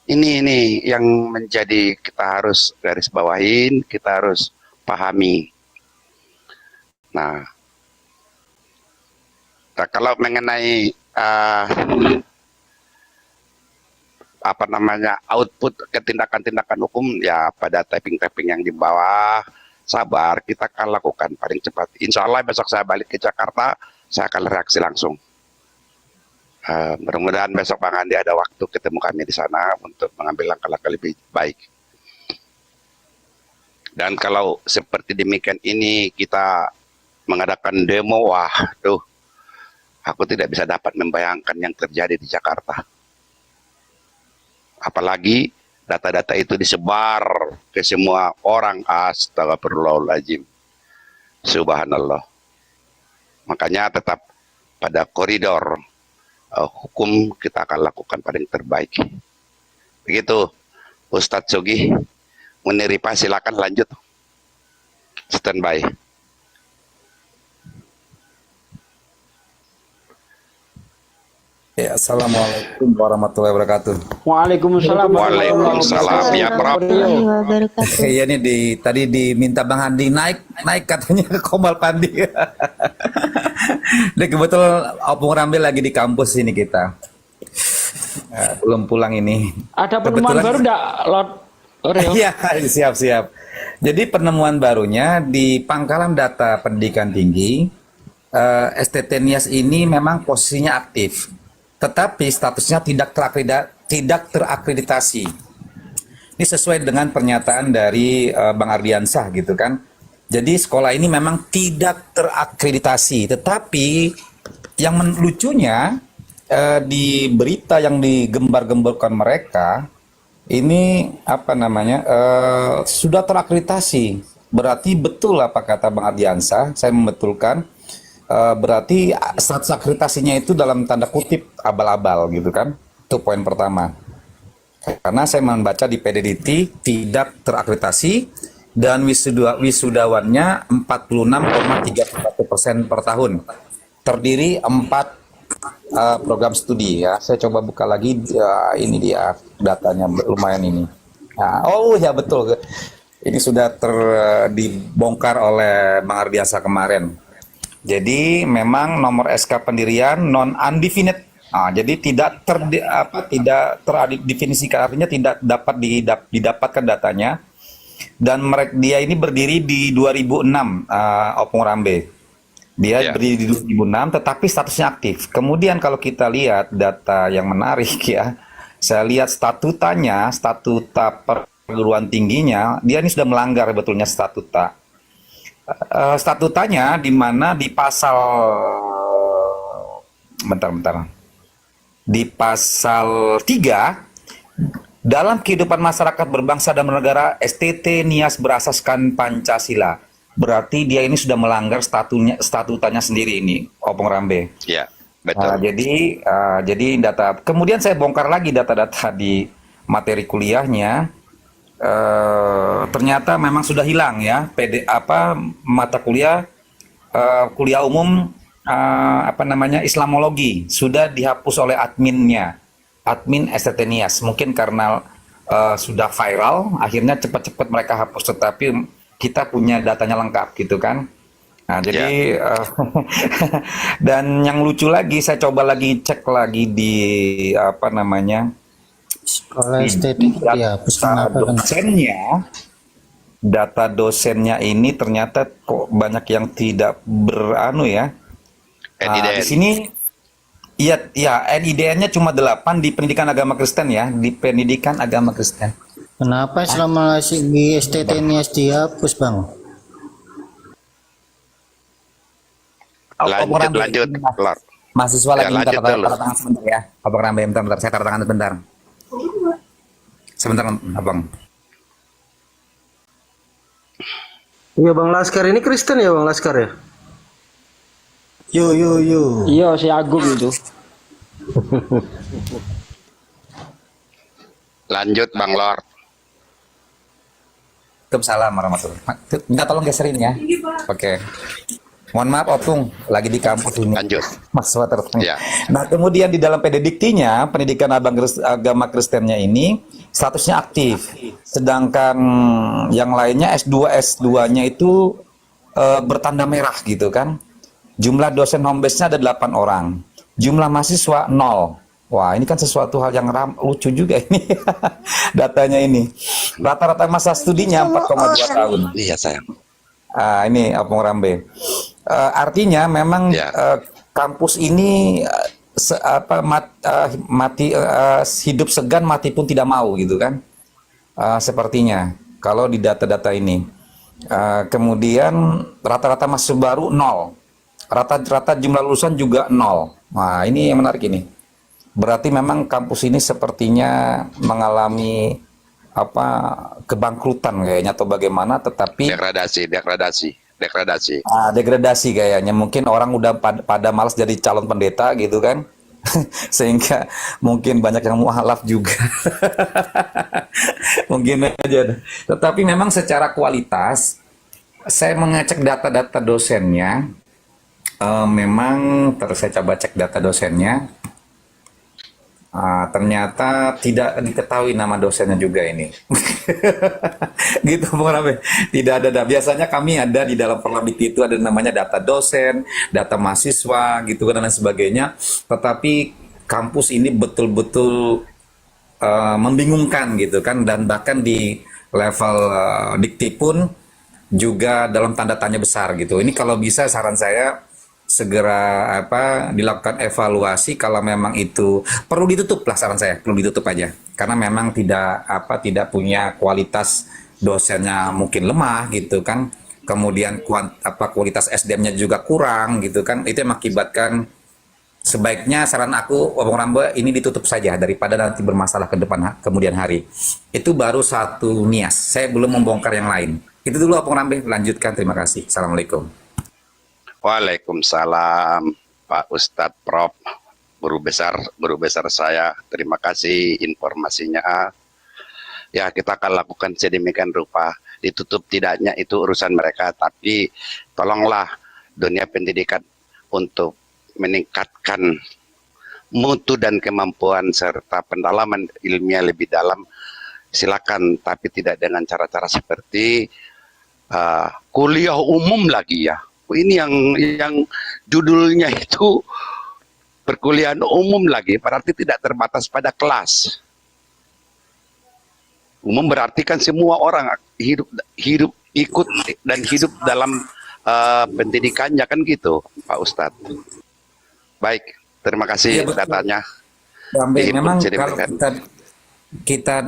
Ini yang menjadi kita harus garis bawahin, kita harus pahami. Nah, kalau mengenai output ketindakan-tindakan hukum, ya pada tapping-tapping yang di bawah, sabar, kita akan lakukan paling cepat. Insya Allah besok saya balik ke Jakarta, saya akan reaksi langsung. Mudah-mudahan besok Bang Andi ada waktu ketemu kami di sana untuk mengambil langkah-langkah lebih baik. Dan kalau seperti demikian ini kita mengadakan demo, wah tuh, aku tidak bisa dapat membayangkan yang terjadi di Jakarta. Apalagi data-data itu disebar ke semua orang, astagfirullahaladzim. Subhanallah. Makanya tetap pada koridor hukum kita akan lakukan paling terbaik. Begitu, Ustadz Sogi. Muniripa silakan lanjut. Standby. Ya, assalamualaikum warahmatullahi wabarakatuh. Waalaikumsalam. Waalaikumsalam ya Prof. Iya nih tadi diminta Bang Andi naik katanya ke Komal Pandi. Dan kebetulan Opung Rambe lagi di kampus ini kita. Belum pulang ini. Ada penemuan baru enggak, Lord Oreo? Iya, siap. Jadi penemuan barunya di pangkalan data pendidikan tinggi, STT Nias ini memang posisinya aktif. Tetapi statusnya tidak terakreditasi. Ini sesuai dengan pernyataan dari Bang Ardiansah gitu kan. Jadi sekolah ini memang tidak terakreditasi. Tetapi yang lucunya di berita yang digembar-gemborkan mereka ini sudah terakreditasi. Berarti betul apa kata Bang Ardiansah, saya membetulkan. Berarti status akreditasinya itu dalam tanda kutip abal-abal gitu kan. Itu poin pertama. Karena saya membaca di PDDT tidak terakreditasi dan wisudawannya 46,31% per tahun. Terdiri 4 program studi ya. Saya coba buka lagi, ini dia datanya lumayan ini. Nah, oh ya betul. Ini sudah dibongkar oleh Bang Ardiansah kemarin. Jadi memang nomor SK pendirian non undefinite. Jadi tidak terdefinisikan, artinya tidak dapat didapatkan datanya. Dan dia ini berdiri di 2006, Opung Rambe. Dia berdiri di 2006, tetapi statusnya aktif. Kemudian kalau kita lihat data yang menarik ya, saya lihat statuta perguruan tingginya, dia ini sudah melanggar betulnya statuta. Statutanya di mana di pasal di pasal 3 dalam kehidupan masyarakat berbangsa dan bernegara STT Nias berasaskan Pancasila. Berarti dia ini sudah melanggar statutanya sendiri ini, Opung Rambe. Ya, betul. Jadi data. Kemudian saya bongkar lagi data-data di materi kuliahnya. Ternyata memang sudah hilang ya mata kuliah kuliah umum Islamologi sudah dihapus oleh admin STT Nias, mungkin karena sudah viral akhirnya cepat-cepat mereka hapus, tetapi kita punya datanya lengkap gitu kan. Nah, jadi dan yang lucu lagi, saya coba lagi cek lagi di Sekolah estetik dihapus kenapa kan? Data dosennya ini ternyata kok banyak yang tidak di sini NIDN-nya cuma 8 di pendidikan agama Kristen ya, di pendidikan agama Kristen. Kenapa selama di STT Nias dihapus, Bang? Lanjut, Lord. Mahasiswa lagi minta lanjut dulu. tanda tangan sebentar ya. Opung Rambe, bentar, saya tanda tangan sebentar. Sebentar, Abang. Iya, Bang Laskar ini Kristen ya, Bang Laskar ya? Yo. Iya, si Agung itu. Lanjut, Bang Lord. Waalaikumsalam warahmatullahi wabarakatuh. Minta tolong geserin ya. Oke. Mohon maaf Opung, lagi di kampus ini. Lanjut. Mahasiswa tertanya. Ya. Nah, kemudian di dalam PDDiktinya, pendidikan agama Kristennya ini statusnya aktif. Sedangkan yang lainnya S2-nya itu bertanda merah gitu kan. Jumlah dosen home base-nya ada 8 orang. Jumlah mahasiswa 0. Wah, ini kan sesuatu hal yang lucu juga ini. Datanya ini. Rata-rata masa studinya 4,2 tahun. Iya, sayang. Ini Opung Rambe. Artinya memang kampus ini hidup segan mati pun tidak mau gitu kan. Sepertinya kalau di data-data ini. Kemudian rata-rata mahasiswa baru 0. Rata-rata jumlah lulusan juga 0. Nah, ini yang menarik ini. Berarti memang kampus ini sepertinya mengalami kebangkrutan kayaknya atau bagaimana, tetapi degradasi kayaknya. Mungkin orang udah pada malas jadi calon pendeta gitu kan. Sehingga mungkin banyak yang mualaf juga. Mungkin aja. Tetapi memang secara kualitas saya mengecek data-data dosennya, memang terus saya coba cek data dosennya, ternyata tidak diketahui nama dosennya juga ini. Gitu Bung Rambe. Tidak ada. Biasanya kami ada di dalam Perlabiti itu ada namanya data dosen, data mahasiswa gitu kan dan lain sebagainya. Tetapi kampus ini betul-betul membingungkan gitu kan, dan bahkan di level dikti pun juga dalam tanda tanya besar gitu. Ini kalau bisa saran saya segera dilakukan evaluasi, kalau memang itu perlu ditutup lah, saran saya perlu ditutup aja karena memang tidak punya kualitas, dosennya mungkin lemah gitu kan, kemudian kualitas SDM-nya juga kurang gitu kan. Itu yang mengakibatkan sebaiknya saran aku Bung Rambe ini ditutup saja daripada nanti bermasalah ke depan kemudian hari. Itu baru satu nias, saya belum membongkar yang lain. Itu dulu Bung Rambe, lanjutkan, terima kasih. Assalamualaikum. Waalaikumsalam Pak Ustadz Prof. Guru besar saya, terima kasih informasinya. Ya, kita akan lakukan sedemikian rupa. Ditutup tidaknya itu urusan mereka, tapi tolonglah dunia pendidikan untuk meningkatkan mutu dan kemampuan serta pendalaman ilmiah lebih dalam. Silakan, tapi tidak dengan cara-cara seperti kuliah umum lagi ya. Ini yang judulnya itu perkuliahan umum lagi, berarti tidak terbatas pada kelas. Umum berarti kan semua orang hidup ikut dan hidup dalam pendidikannya kan gitu, Pak Ustadz. Baik, terima kasih datanya. Memang kalau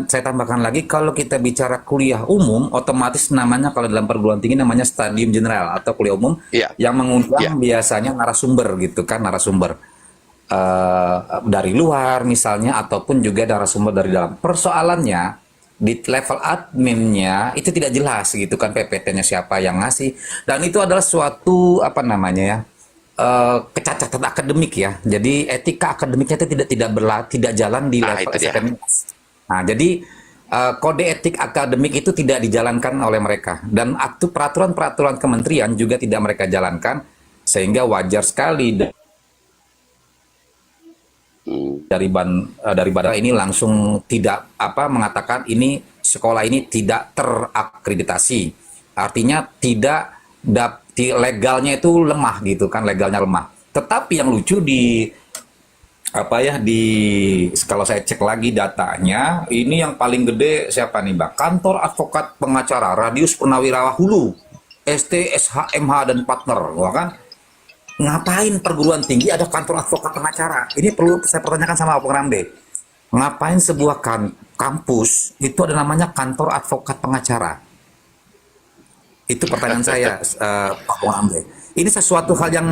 saya tambahkan lagi, kalau kita bicara kuliah umum, otomatis namanya kalau dalam perguruan tinggi namanya stadium general atau kuliah umum, yang mengundang biasanya narasumber gitu kan, narasumber dari luar misalnya, ataupun juga narasumber dari dalam. Persoalannya di level adminnya itu tidak jelas gitu kan, PPT-nya siapa yang ngasih, dan itu adalah suatu kecacatan akademik ya. Jadi etika akademiknya itu tidak jalan di level SPM. Nah, jadi kode etik akademik itu tidak dijalankan oleh mereka, dan peraturan-peraturan kementerian juga tidak mereka jalankan, sehingga wajar sekali dari badan ini langsung tidak mengatakan ini sekolah ini tidak terakreditasi, artinya tidak legalnya itu lemah gitu kan, legalnya lemah. Tetapi yang lucu kalau saya cek lagi datanya, ini yang paling gede siapa nih Bang? Kantor Advokat Pengacara Radius Purnawirawan Hulu, ST, SHMH dan partner, kan? Ngapain perguruan tinggi ada kantor advokat pengacara? Ini perlu saya pertanyakan sama Bung Rambe. Ngapain sebuah kampus itu ada namanya kantor advokat pengacara? Itu pertanyaan saya, Pak Bung Rambe. Ini sesuatu hal yang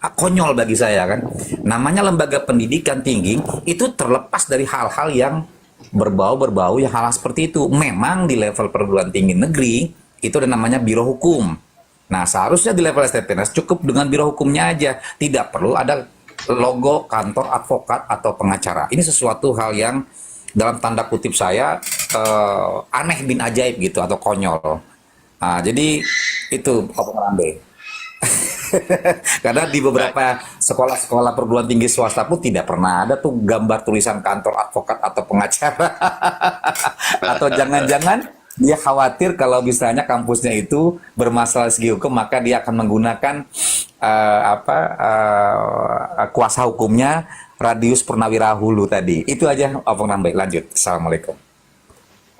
konyol bagi saya kan. Namanya lembaga pendidikan tinggi itu terlepas dari hal-hal yang berbau yang hal seperti itu. Memang di level perguruan tinggi negeri itu ada namanya biro hukum. Nah, seharusnya di level STPNS cukup dengan biro hukumnya aja, tidak perlu ada logo kantor advokat atau pengacara. Ini sesuatu hal yang dalam tanda kutip saya aneh bin ajaib gitu atau konyol. Nah, jadi itu Pak Rambe. Karena di beberapa sekolah-sekolah perguruan tinggi swasta pun tidak pernah ada tuh gambar tulisan kantor advokat atau pengacara. Atau jangan-jangan dia khawatir kalau misalnya kampusnya itu bermasalah segi hukum, maka dia akan menggunakan kuasa hukumnya Radius Purnawirawan Hulu tadi. Itu aja Bung Rambe. Lanjut. Assalamualaikum.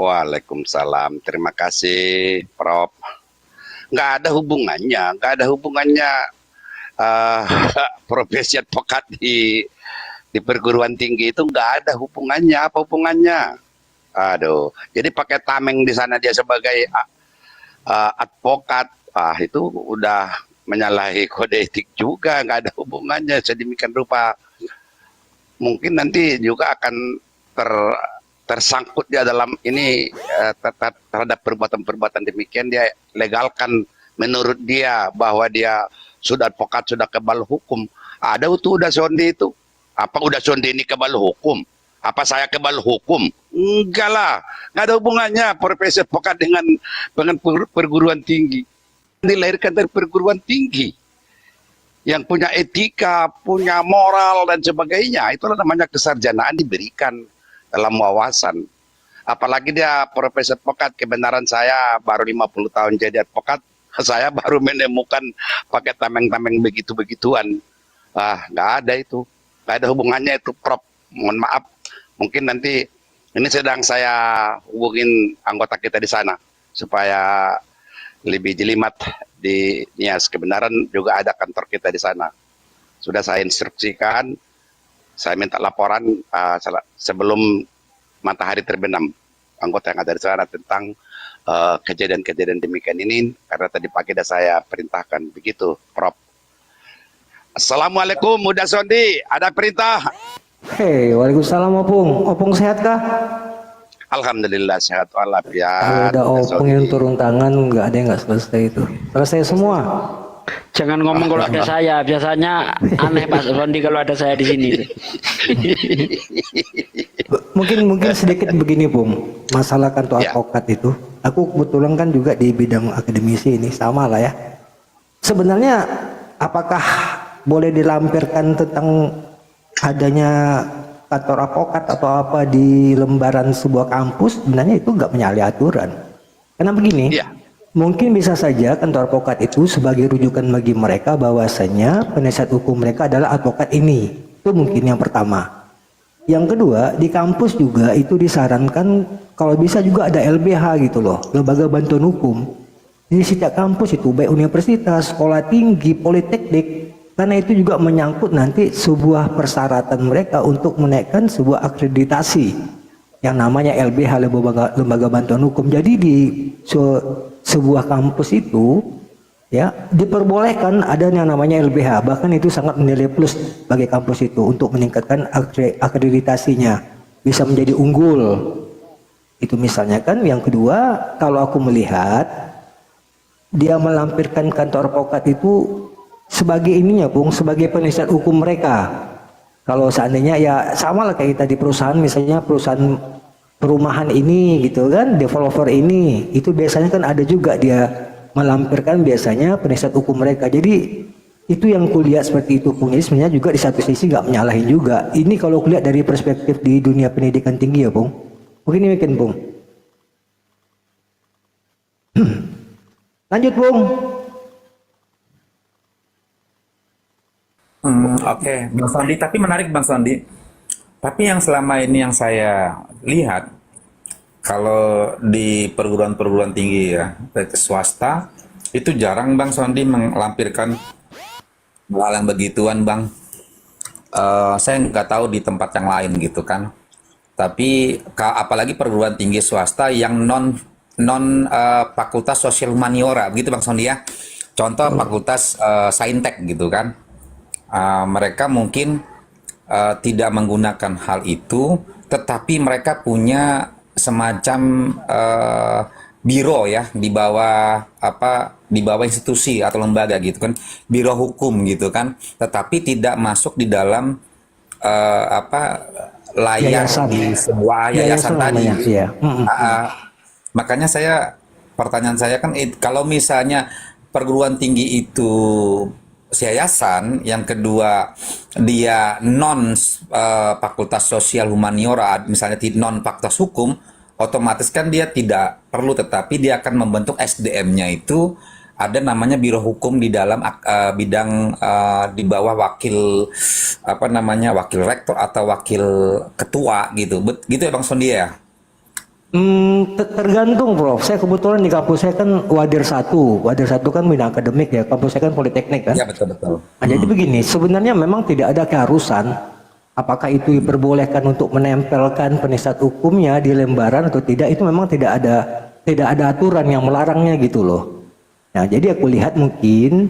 Waalaikumsalam. Terima kasih Prof. Nggak ada hubungannya profesi advokat di di perguruan tinggi itu nggak ada hubungannya. Apa hubungannya? Aduh, jadi pakai tameng di sana dia sebagai advokat, itu udah menyalahi kode etik juga, nggak ada hubungannya sedemikian rupa. Mungkin nanti juga akan tersangkut dia dalam ini terhadap perbuatan-perbuatan demikian, dia legalkan menurut dia bahwa dia sudah advokat, sudah kebal hukum. Ada tuh udah sonde itu. Apa udah sonde ini kebal hukum? Apa saya kebal hukum? Enggak lah, nggak ada hubungannya profesi advokat dengan perguruan tinggi. Dilahirkan dari perguruan tinggi yang punya etika, punya moral dan sebagainya. Itulah namanya kesarjanaan diberikan dalam wawasan. Apalagi dia profesi advokat, kebenaran saya baru 50 tahun jadi advokat, saya baru menemukan pakai tameng-tameng begitu-begituan. Nggak ada itu. Nggak ada hubungannya itu, Prof. Mohon maaf. Mungkin nanti ini sedang saya hubungin anggota kita di sana supaya lebih jelimat di Nias. Kebenaran juga ada kantor kita di sana. Sudah saya instruksikan, saya minta laporan sebelum matahari terbenam anggota yang ada di sana tentang kejadian-kejadian demikian ini, karena tadi pagi sudah saya perintahkan begitu, Prof. Assalamualaikum, Muda Sondi, ada perintah? Hei, waalaikumsalam Opung. Opung sehat kah? Alhamdulillah sehat Kalau walafiat. udah Opung yang turun tangan, nggak ada yang nggak selesai itu. Selesai semua. Jangan ngomong kalau ada saya, biasanya aneh Pak Sondi kalau ada saya di sini. Mungkin sedikit begini, Bung. Masalah kantor advokat itu, aku kebetulan kan juga di bidang akademisi ini, sama lah ya. Sebenarnya apakah boleh dilampirkan tentang adanya kantor advokat atau apa di lembaran sebuah kampus? Sebenarnya itu nggak menyalahi aturan. Karena begini, mungkin bisa saja kantor advokat itu sebagai rujukan bagi mereka bahwasanya penasihat hukum mereka adalah advokat ini. Itu mungkin yang pertama. Yang kedua, di kampus juga itu disarankan kalau bisa juga ada LBH gitu loh, lembaga bantuan hukum. Di setiap kampus itu, baik universitas, sekolah tinggi, politeknik, karena itu juga menyangkut nanti sebuah persyaratan mereka untuk menaikkan sebuah akreditasi yang namanya LBH, lembaga bantuan hukum. Jadi di sebuah kampus itu ya diperbolehkan ada yang namanya LBH, bahkan itu sangat menilai plus bagi kampus itu untuk meningkatkan akreditasinya, bisa menjadi unggul. Itu misalnya kan. Yang kedua, kalau aku melihat dia melampirkan kantor advokat itu sebagai ininya, Bung, sebagai penasihat hukum mereka. Kalau seandainya ya sama lah kayak kita di perusahaan, misalnya perusahaan perumahan ini gitu kan, developer ini, itu biasanya kan ada juga dia melampirkan biasanya penasihat hukum mereka. Jadi itu yang kulihat seperti itu, Bung. Jadi sebenarnya juga di satu sisi nggak menyalahin juga. Ini kalau kulihat dari perspektif di dunia pendidikan tinggi ya, Bung. Mungkin demikian, Bung. Lanjut, Bung. Oke, Bang Sondi, tapi menarik Bang Sondi. Tapi yang selama ini yang saya lihat, kalau di perguruan-perguruan tinggi ya, baik swasta, itu jarang Bang Sondi melampirkan hal yang begituan, Bang. Saya nggak tahu di tempat yang lain gitu kan. Tapi apalagi perguruan tinggi swasta yang non fakultas sosial humaniora, begitu Bang Sondi ya. Contoh fakultas saintek gitu kan. Mereka mungkin tidak menggunakan hal itu, tetapi mereka punya semacam biro ya di bawah institusi atau lembaga gitu kan, biro hukum gitu kan, tetapi tidak masuk di dalam layar di sebuah yayasan tadi. Ya. Makanya pertanyaan saya kan, kalau misalnya perguruan tinggi itu yayasan, yang kedua dia non fakultas sosial humaniora, misalnya non fakultas hukum, otomatis kan dia tidak perlu, tetapi dia akan membentuk SDM-nya itu ada namanya biro hukum di dalam bidang di bawah wakil wakil rektor atau wakil ketua gitu. Gitu ya Bang Sondi ya? Tergantung, Prof. Saya kebetulan di kampus saya kan Wadir 1 kan bidang akademik ya, kampus saya kan politeknik kan. Ya, betul. Nah, jadi begini, sebenarnya memang tidak ada keharusan apakah itu diperbolehkan untuk menempelkan penasihat hukumnya di lembaran atau tidak, itu memang tidak ada aturan yang melarangnya gitu loh. Nah, jadi aku lihat mungkin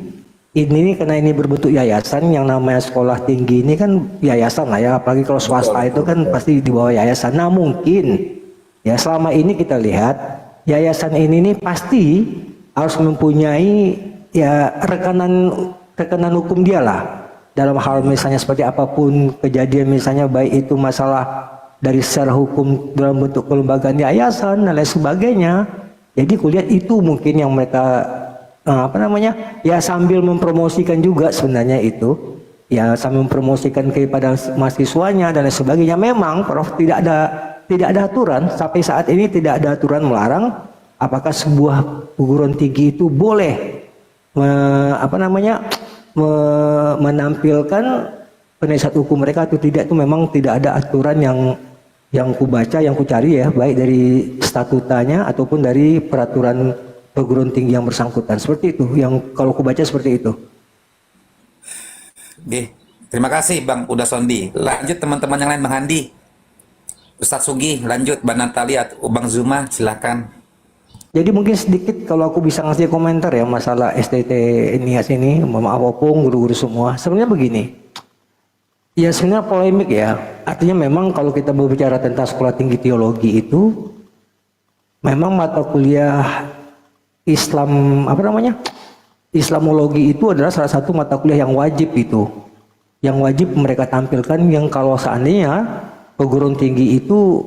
ini karena ini berbentuk yayasan, yang namanya sekolah tinggi ini kan yayasan lah ya, apalagi kalau swasta itu kan pasti di bawah yayasan. Nah, mungkin ya selama ini kita lihat yayasan ini nih pasti harus mempunyai ya rekanan hukum dia lah, dalam hal misalnya seperti apapun kejadian, misalnya baik itu masalah dari secara hukum dalam bentuk kelembagaan yayasan dan lain sebagainya. Jadi kulihat itu mungkin yang mereka ya sambil mempromosikan juga sebenarnya itu, ya sambil mempromosikan kepada mahasiswanya dan lain sebagainya. Memang Prof tidak ada aturan sampai saat ini, tidak ada aturan melarang apakah sebuah perguruan tinggi itu boleh menampilkan penasihat hukum mereka atau tidak. Itu memang tidak ada aturan yang ku baca, yang ku cari ya, baik dari statutanya ataupun dari peraturan perguruan tinggi yang bersangkutan. Seperti itu yang kalau ku baca seperti itu. Oke, terima kasih Bang Uda Sondi. Lanjut teman-teman yang lain, Bang Handi, Ustadz Sugi, lanjut Bang Natalia, Bang Zuma, silakan. Jadi mungkin sedikit kalau aku bisa ngasih komentar ya masalah STT Nias ini, maaf opung, guru-guru semua. Sebenarnya begini, ya sebenarnya polemik ya. Artinya memang kalau kita berbicara tentang sekolah tinggi teologi itu, memang mata kuliah Islam Islamologi itu adalah salah satu mata kuliah yang wajib itu, yang wajib mereka tampilkan, yang kalau seandainya perguruan tinggi itu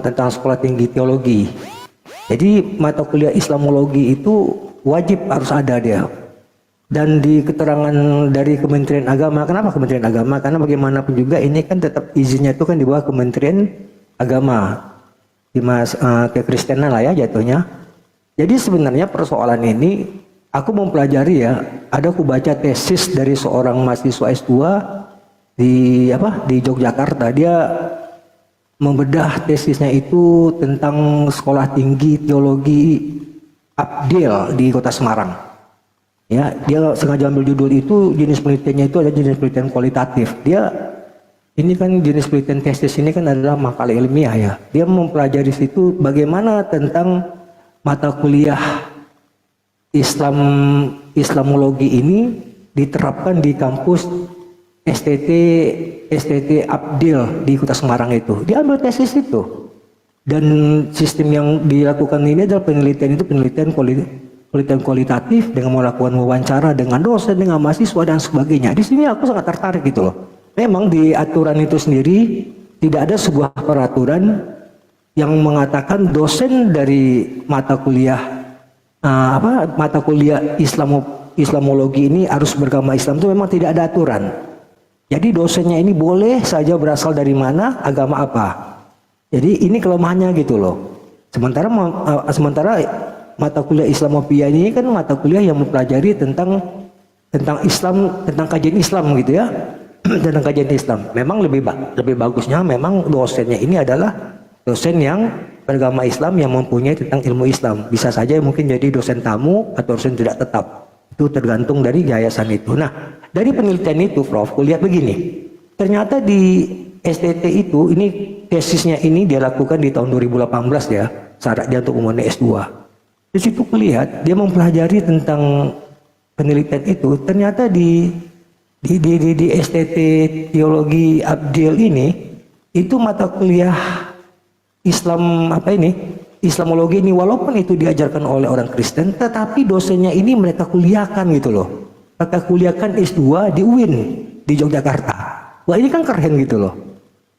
tentang sekolah tinggi teologi. Jadi mata kuliah Islamologi itu wajib harus ada dia. Dan di keterangan dari Kementerian Agama, kenapa Kementerian Agama? Karena bagaimanapun juga ini kan tetap izinnya itu kan di bawah Kementerian Agama, di kekristenan lah ya jatuhnya. Jadi sebenarnya persoalan ini aku mempelajari ya, ada aku baca tesis dari seorang mahasiswa S2 di Yogyakarta. Dia membedah tesisnya itu tentang sekolah tinggi teologi Abdel di Kota Semarang. Ya, dia sengaja ambil judul itu, jenis penelitiannya itu ada jenis penelitian kualitatif. Dia ini kan jenis penelitian tesis ini kan adalah makalah ilmiah ya. Dia mempelajari situ bagaimana tentang mata kuliah Islamologi ini diterapkan di kampus STT Abdel di Kota Semarang itu. Dia ambil tesis itu. Dan sistem yang dilakukan ini adalah penelitian kualitatif dengan melakukan wawancara dengan dosen, dengan mahasiswa dan sebagainya. Di sini aku sangat tertarik gitu loh. Memang di aturan itu sendiri tidak ada sebuah peraturan yang mengatakan dosen dari mata kuliah Islamologi ini harus beragama Islam, itu memang tidak ada aturan. Jadi dosennya ini boleh saja berasal dari mana, agama apa. Jadi ini kelemahannya gitu loh. Sementara mata kuliah Islamopia ini kan mata kuliah yang mempelajari tentang Islam, tentang kajian Islam gitu ya. Tentang kajian Islam. Memang lebih bagusnya memang dosennya ini adalah dosen yang beragama Islam yang mempunyai tentang ilmu Islam. Bisa saja mungkin jadi dosen tamu atau dosen tidak tetap. Itu tergantung dari yayasan itu. Nah, dari penelitian itu Prof, kulihat begini. Ternyata di STT itu, ini tesisnya ini dia lakukan di tahun 2018 ya, syarat dia untuk memenuhi S2. Di situ kulihat dia mempelajari tentang penelitian itu. Ternyata di STT Teologi Abdel ini itu mata kuliah Islamologi ini walaupun itu diajarkan oleh orang Kristen, tetapi dosennya ini mereka kuliahkan gitu loh. Mereka kuliahkan S2 di UIN di Yogyakarta. Wah, ini kan keren gitu loh.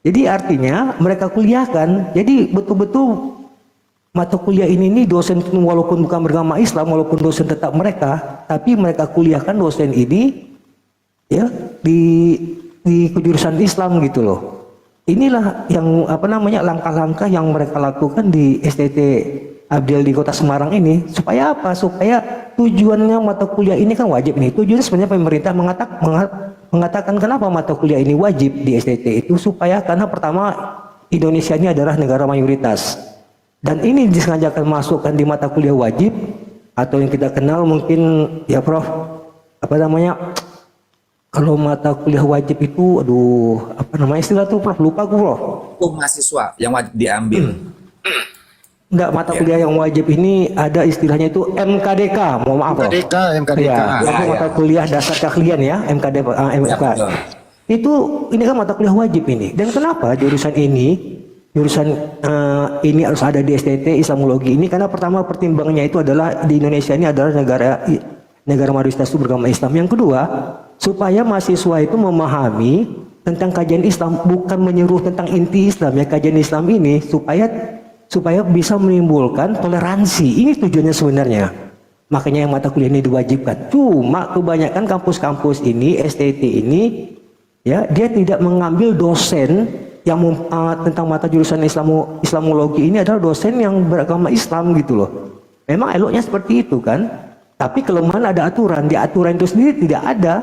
Jadi artinya mereka kuliahkan. Jadi betul-betul mata kuliah ini dosen walaupun bukan beragama Islam, walaupun dosen tetap mereka, tapi mereka kuliahkan dosen ini ya di kejurusan Islam gitu loh. Inilah yang langkah-langkah yang mereka lakukan di STT Abdel di Kota Semarang ini. Supaya apa? Supaya tujuannya mata kuliah ini kan wajib nih. Tujuannya sebenarnya pemerintah mengatakan kenapa mata kuliah ini wajib di STT itu, supaya karena pertama Indonesia ini adalah negara mayoritas. Dan ini disengajakan masukkan di mata kuliah wajib atau yang kita kenal mungkin ya Prof Kalau mata kuliah wajib itu, aduh, apa namanya istilah tuh, Prof? Lupa gue, Prof. Mahasiswa yang wajib diambil. Enggak, mata kuliah yang wajib ini ada istilahnya itu MKDK, mohon maaf, Prof. MKDK. Ya, itu mata kuliah dasar keahlian ya, MKDK. MK. Itu ini kan mata kuliah wajib ini. Dan kenapa jurusan ini harus ada di STT Islamologi ini? Karena pertama pertimbangannya itu adalah di Indonesia ini adalah negara mayoritas itu beragama Islam. Yang kedua, supaya mahasiswa itu memahami tentang kajian Islam, bukan menyuruh tentang inti Islam ya, kajian Islam ini supaya bisa menimbulkan toleransi. Ini tujuannya sebenarnya. Makanya yang mata kuliah ini diwajibkan. Cuma kebanyakan kampus-kampus ini, STT ini, ya dia tidak mengambil dosen yang tentang mata jurusan Islamologi ini adalah dosen yang beragama Islam gitu loh. Memang eloknya seperti itu kan. Tapi kelemahan ada aturan. Di aturan itu sendiri tidak ada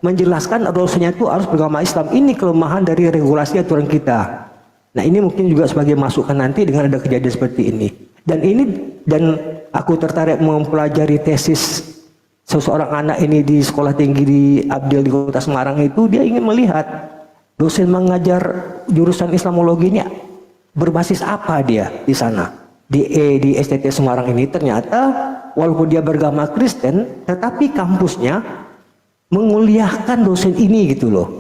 menjelaskan dosennya itu harus beragama Islam. Ini kelemahan dari regulasi aturan kita. Nah ini mungkin juga sebagai masukan nanti dengan ada kejadian seperti ini. Dan aku tertarik mempelajari tesis seseorang anak ini di sekolah tinggi di Abdil di Kota Semarang itu, dia ingin melihat dosen mengajar jurusan Islamologi ini berbasis apa dia di sana. Di STT Semarang ini ternyata walaupun dia beragama Kristen, tetapi kampusnya menguliahkan dosen ini gitu loh.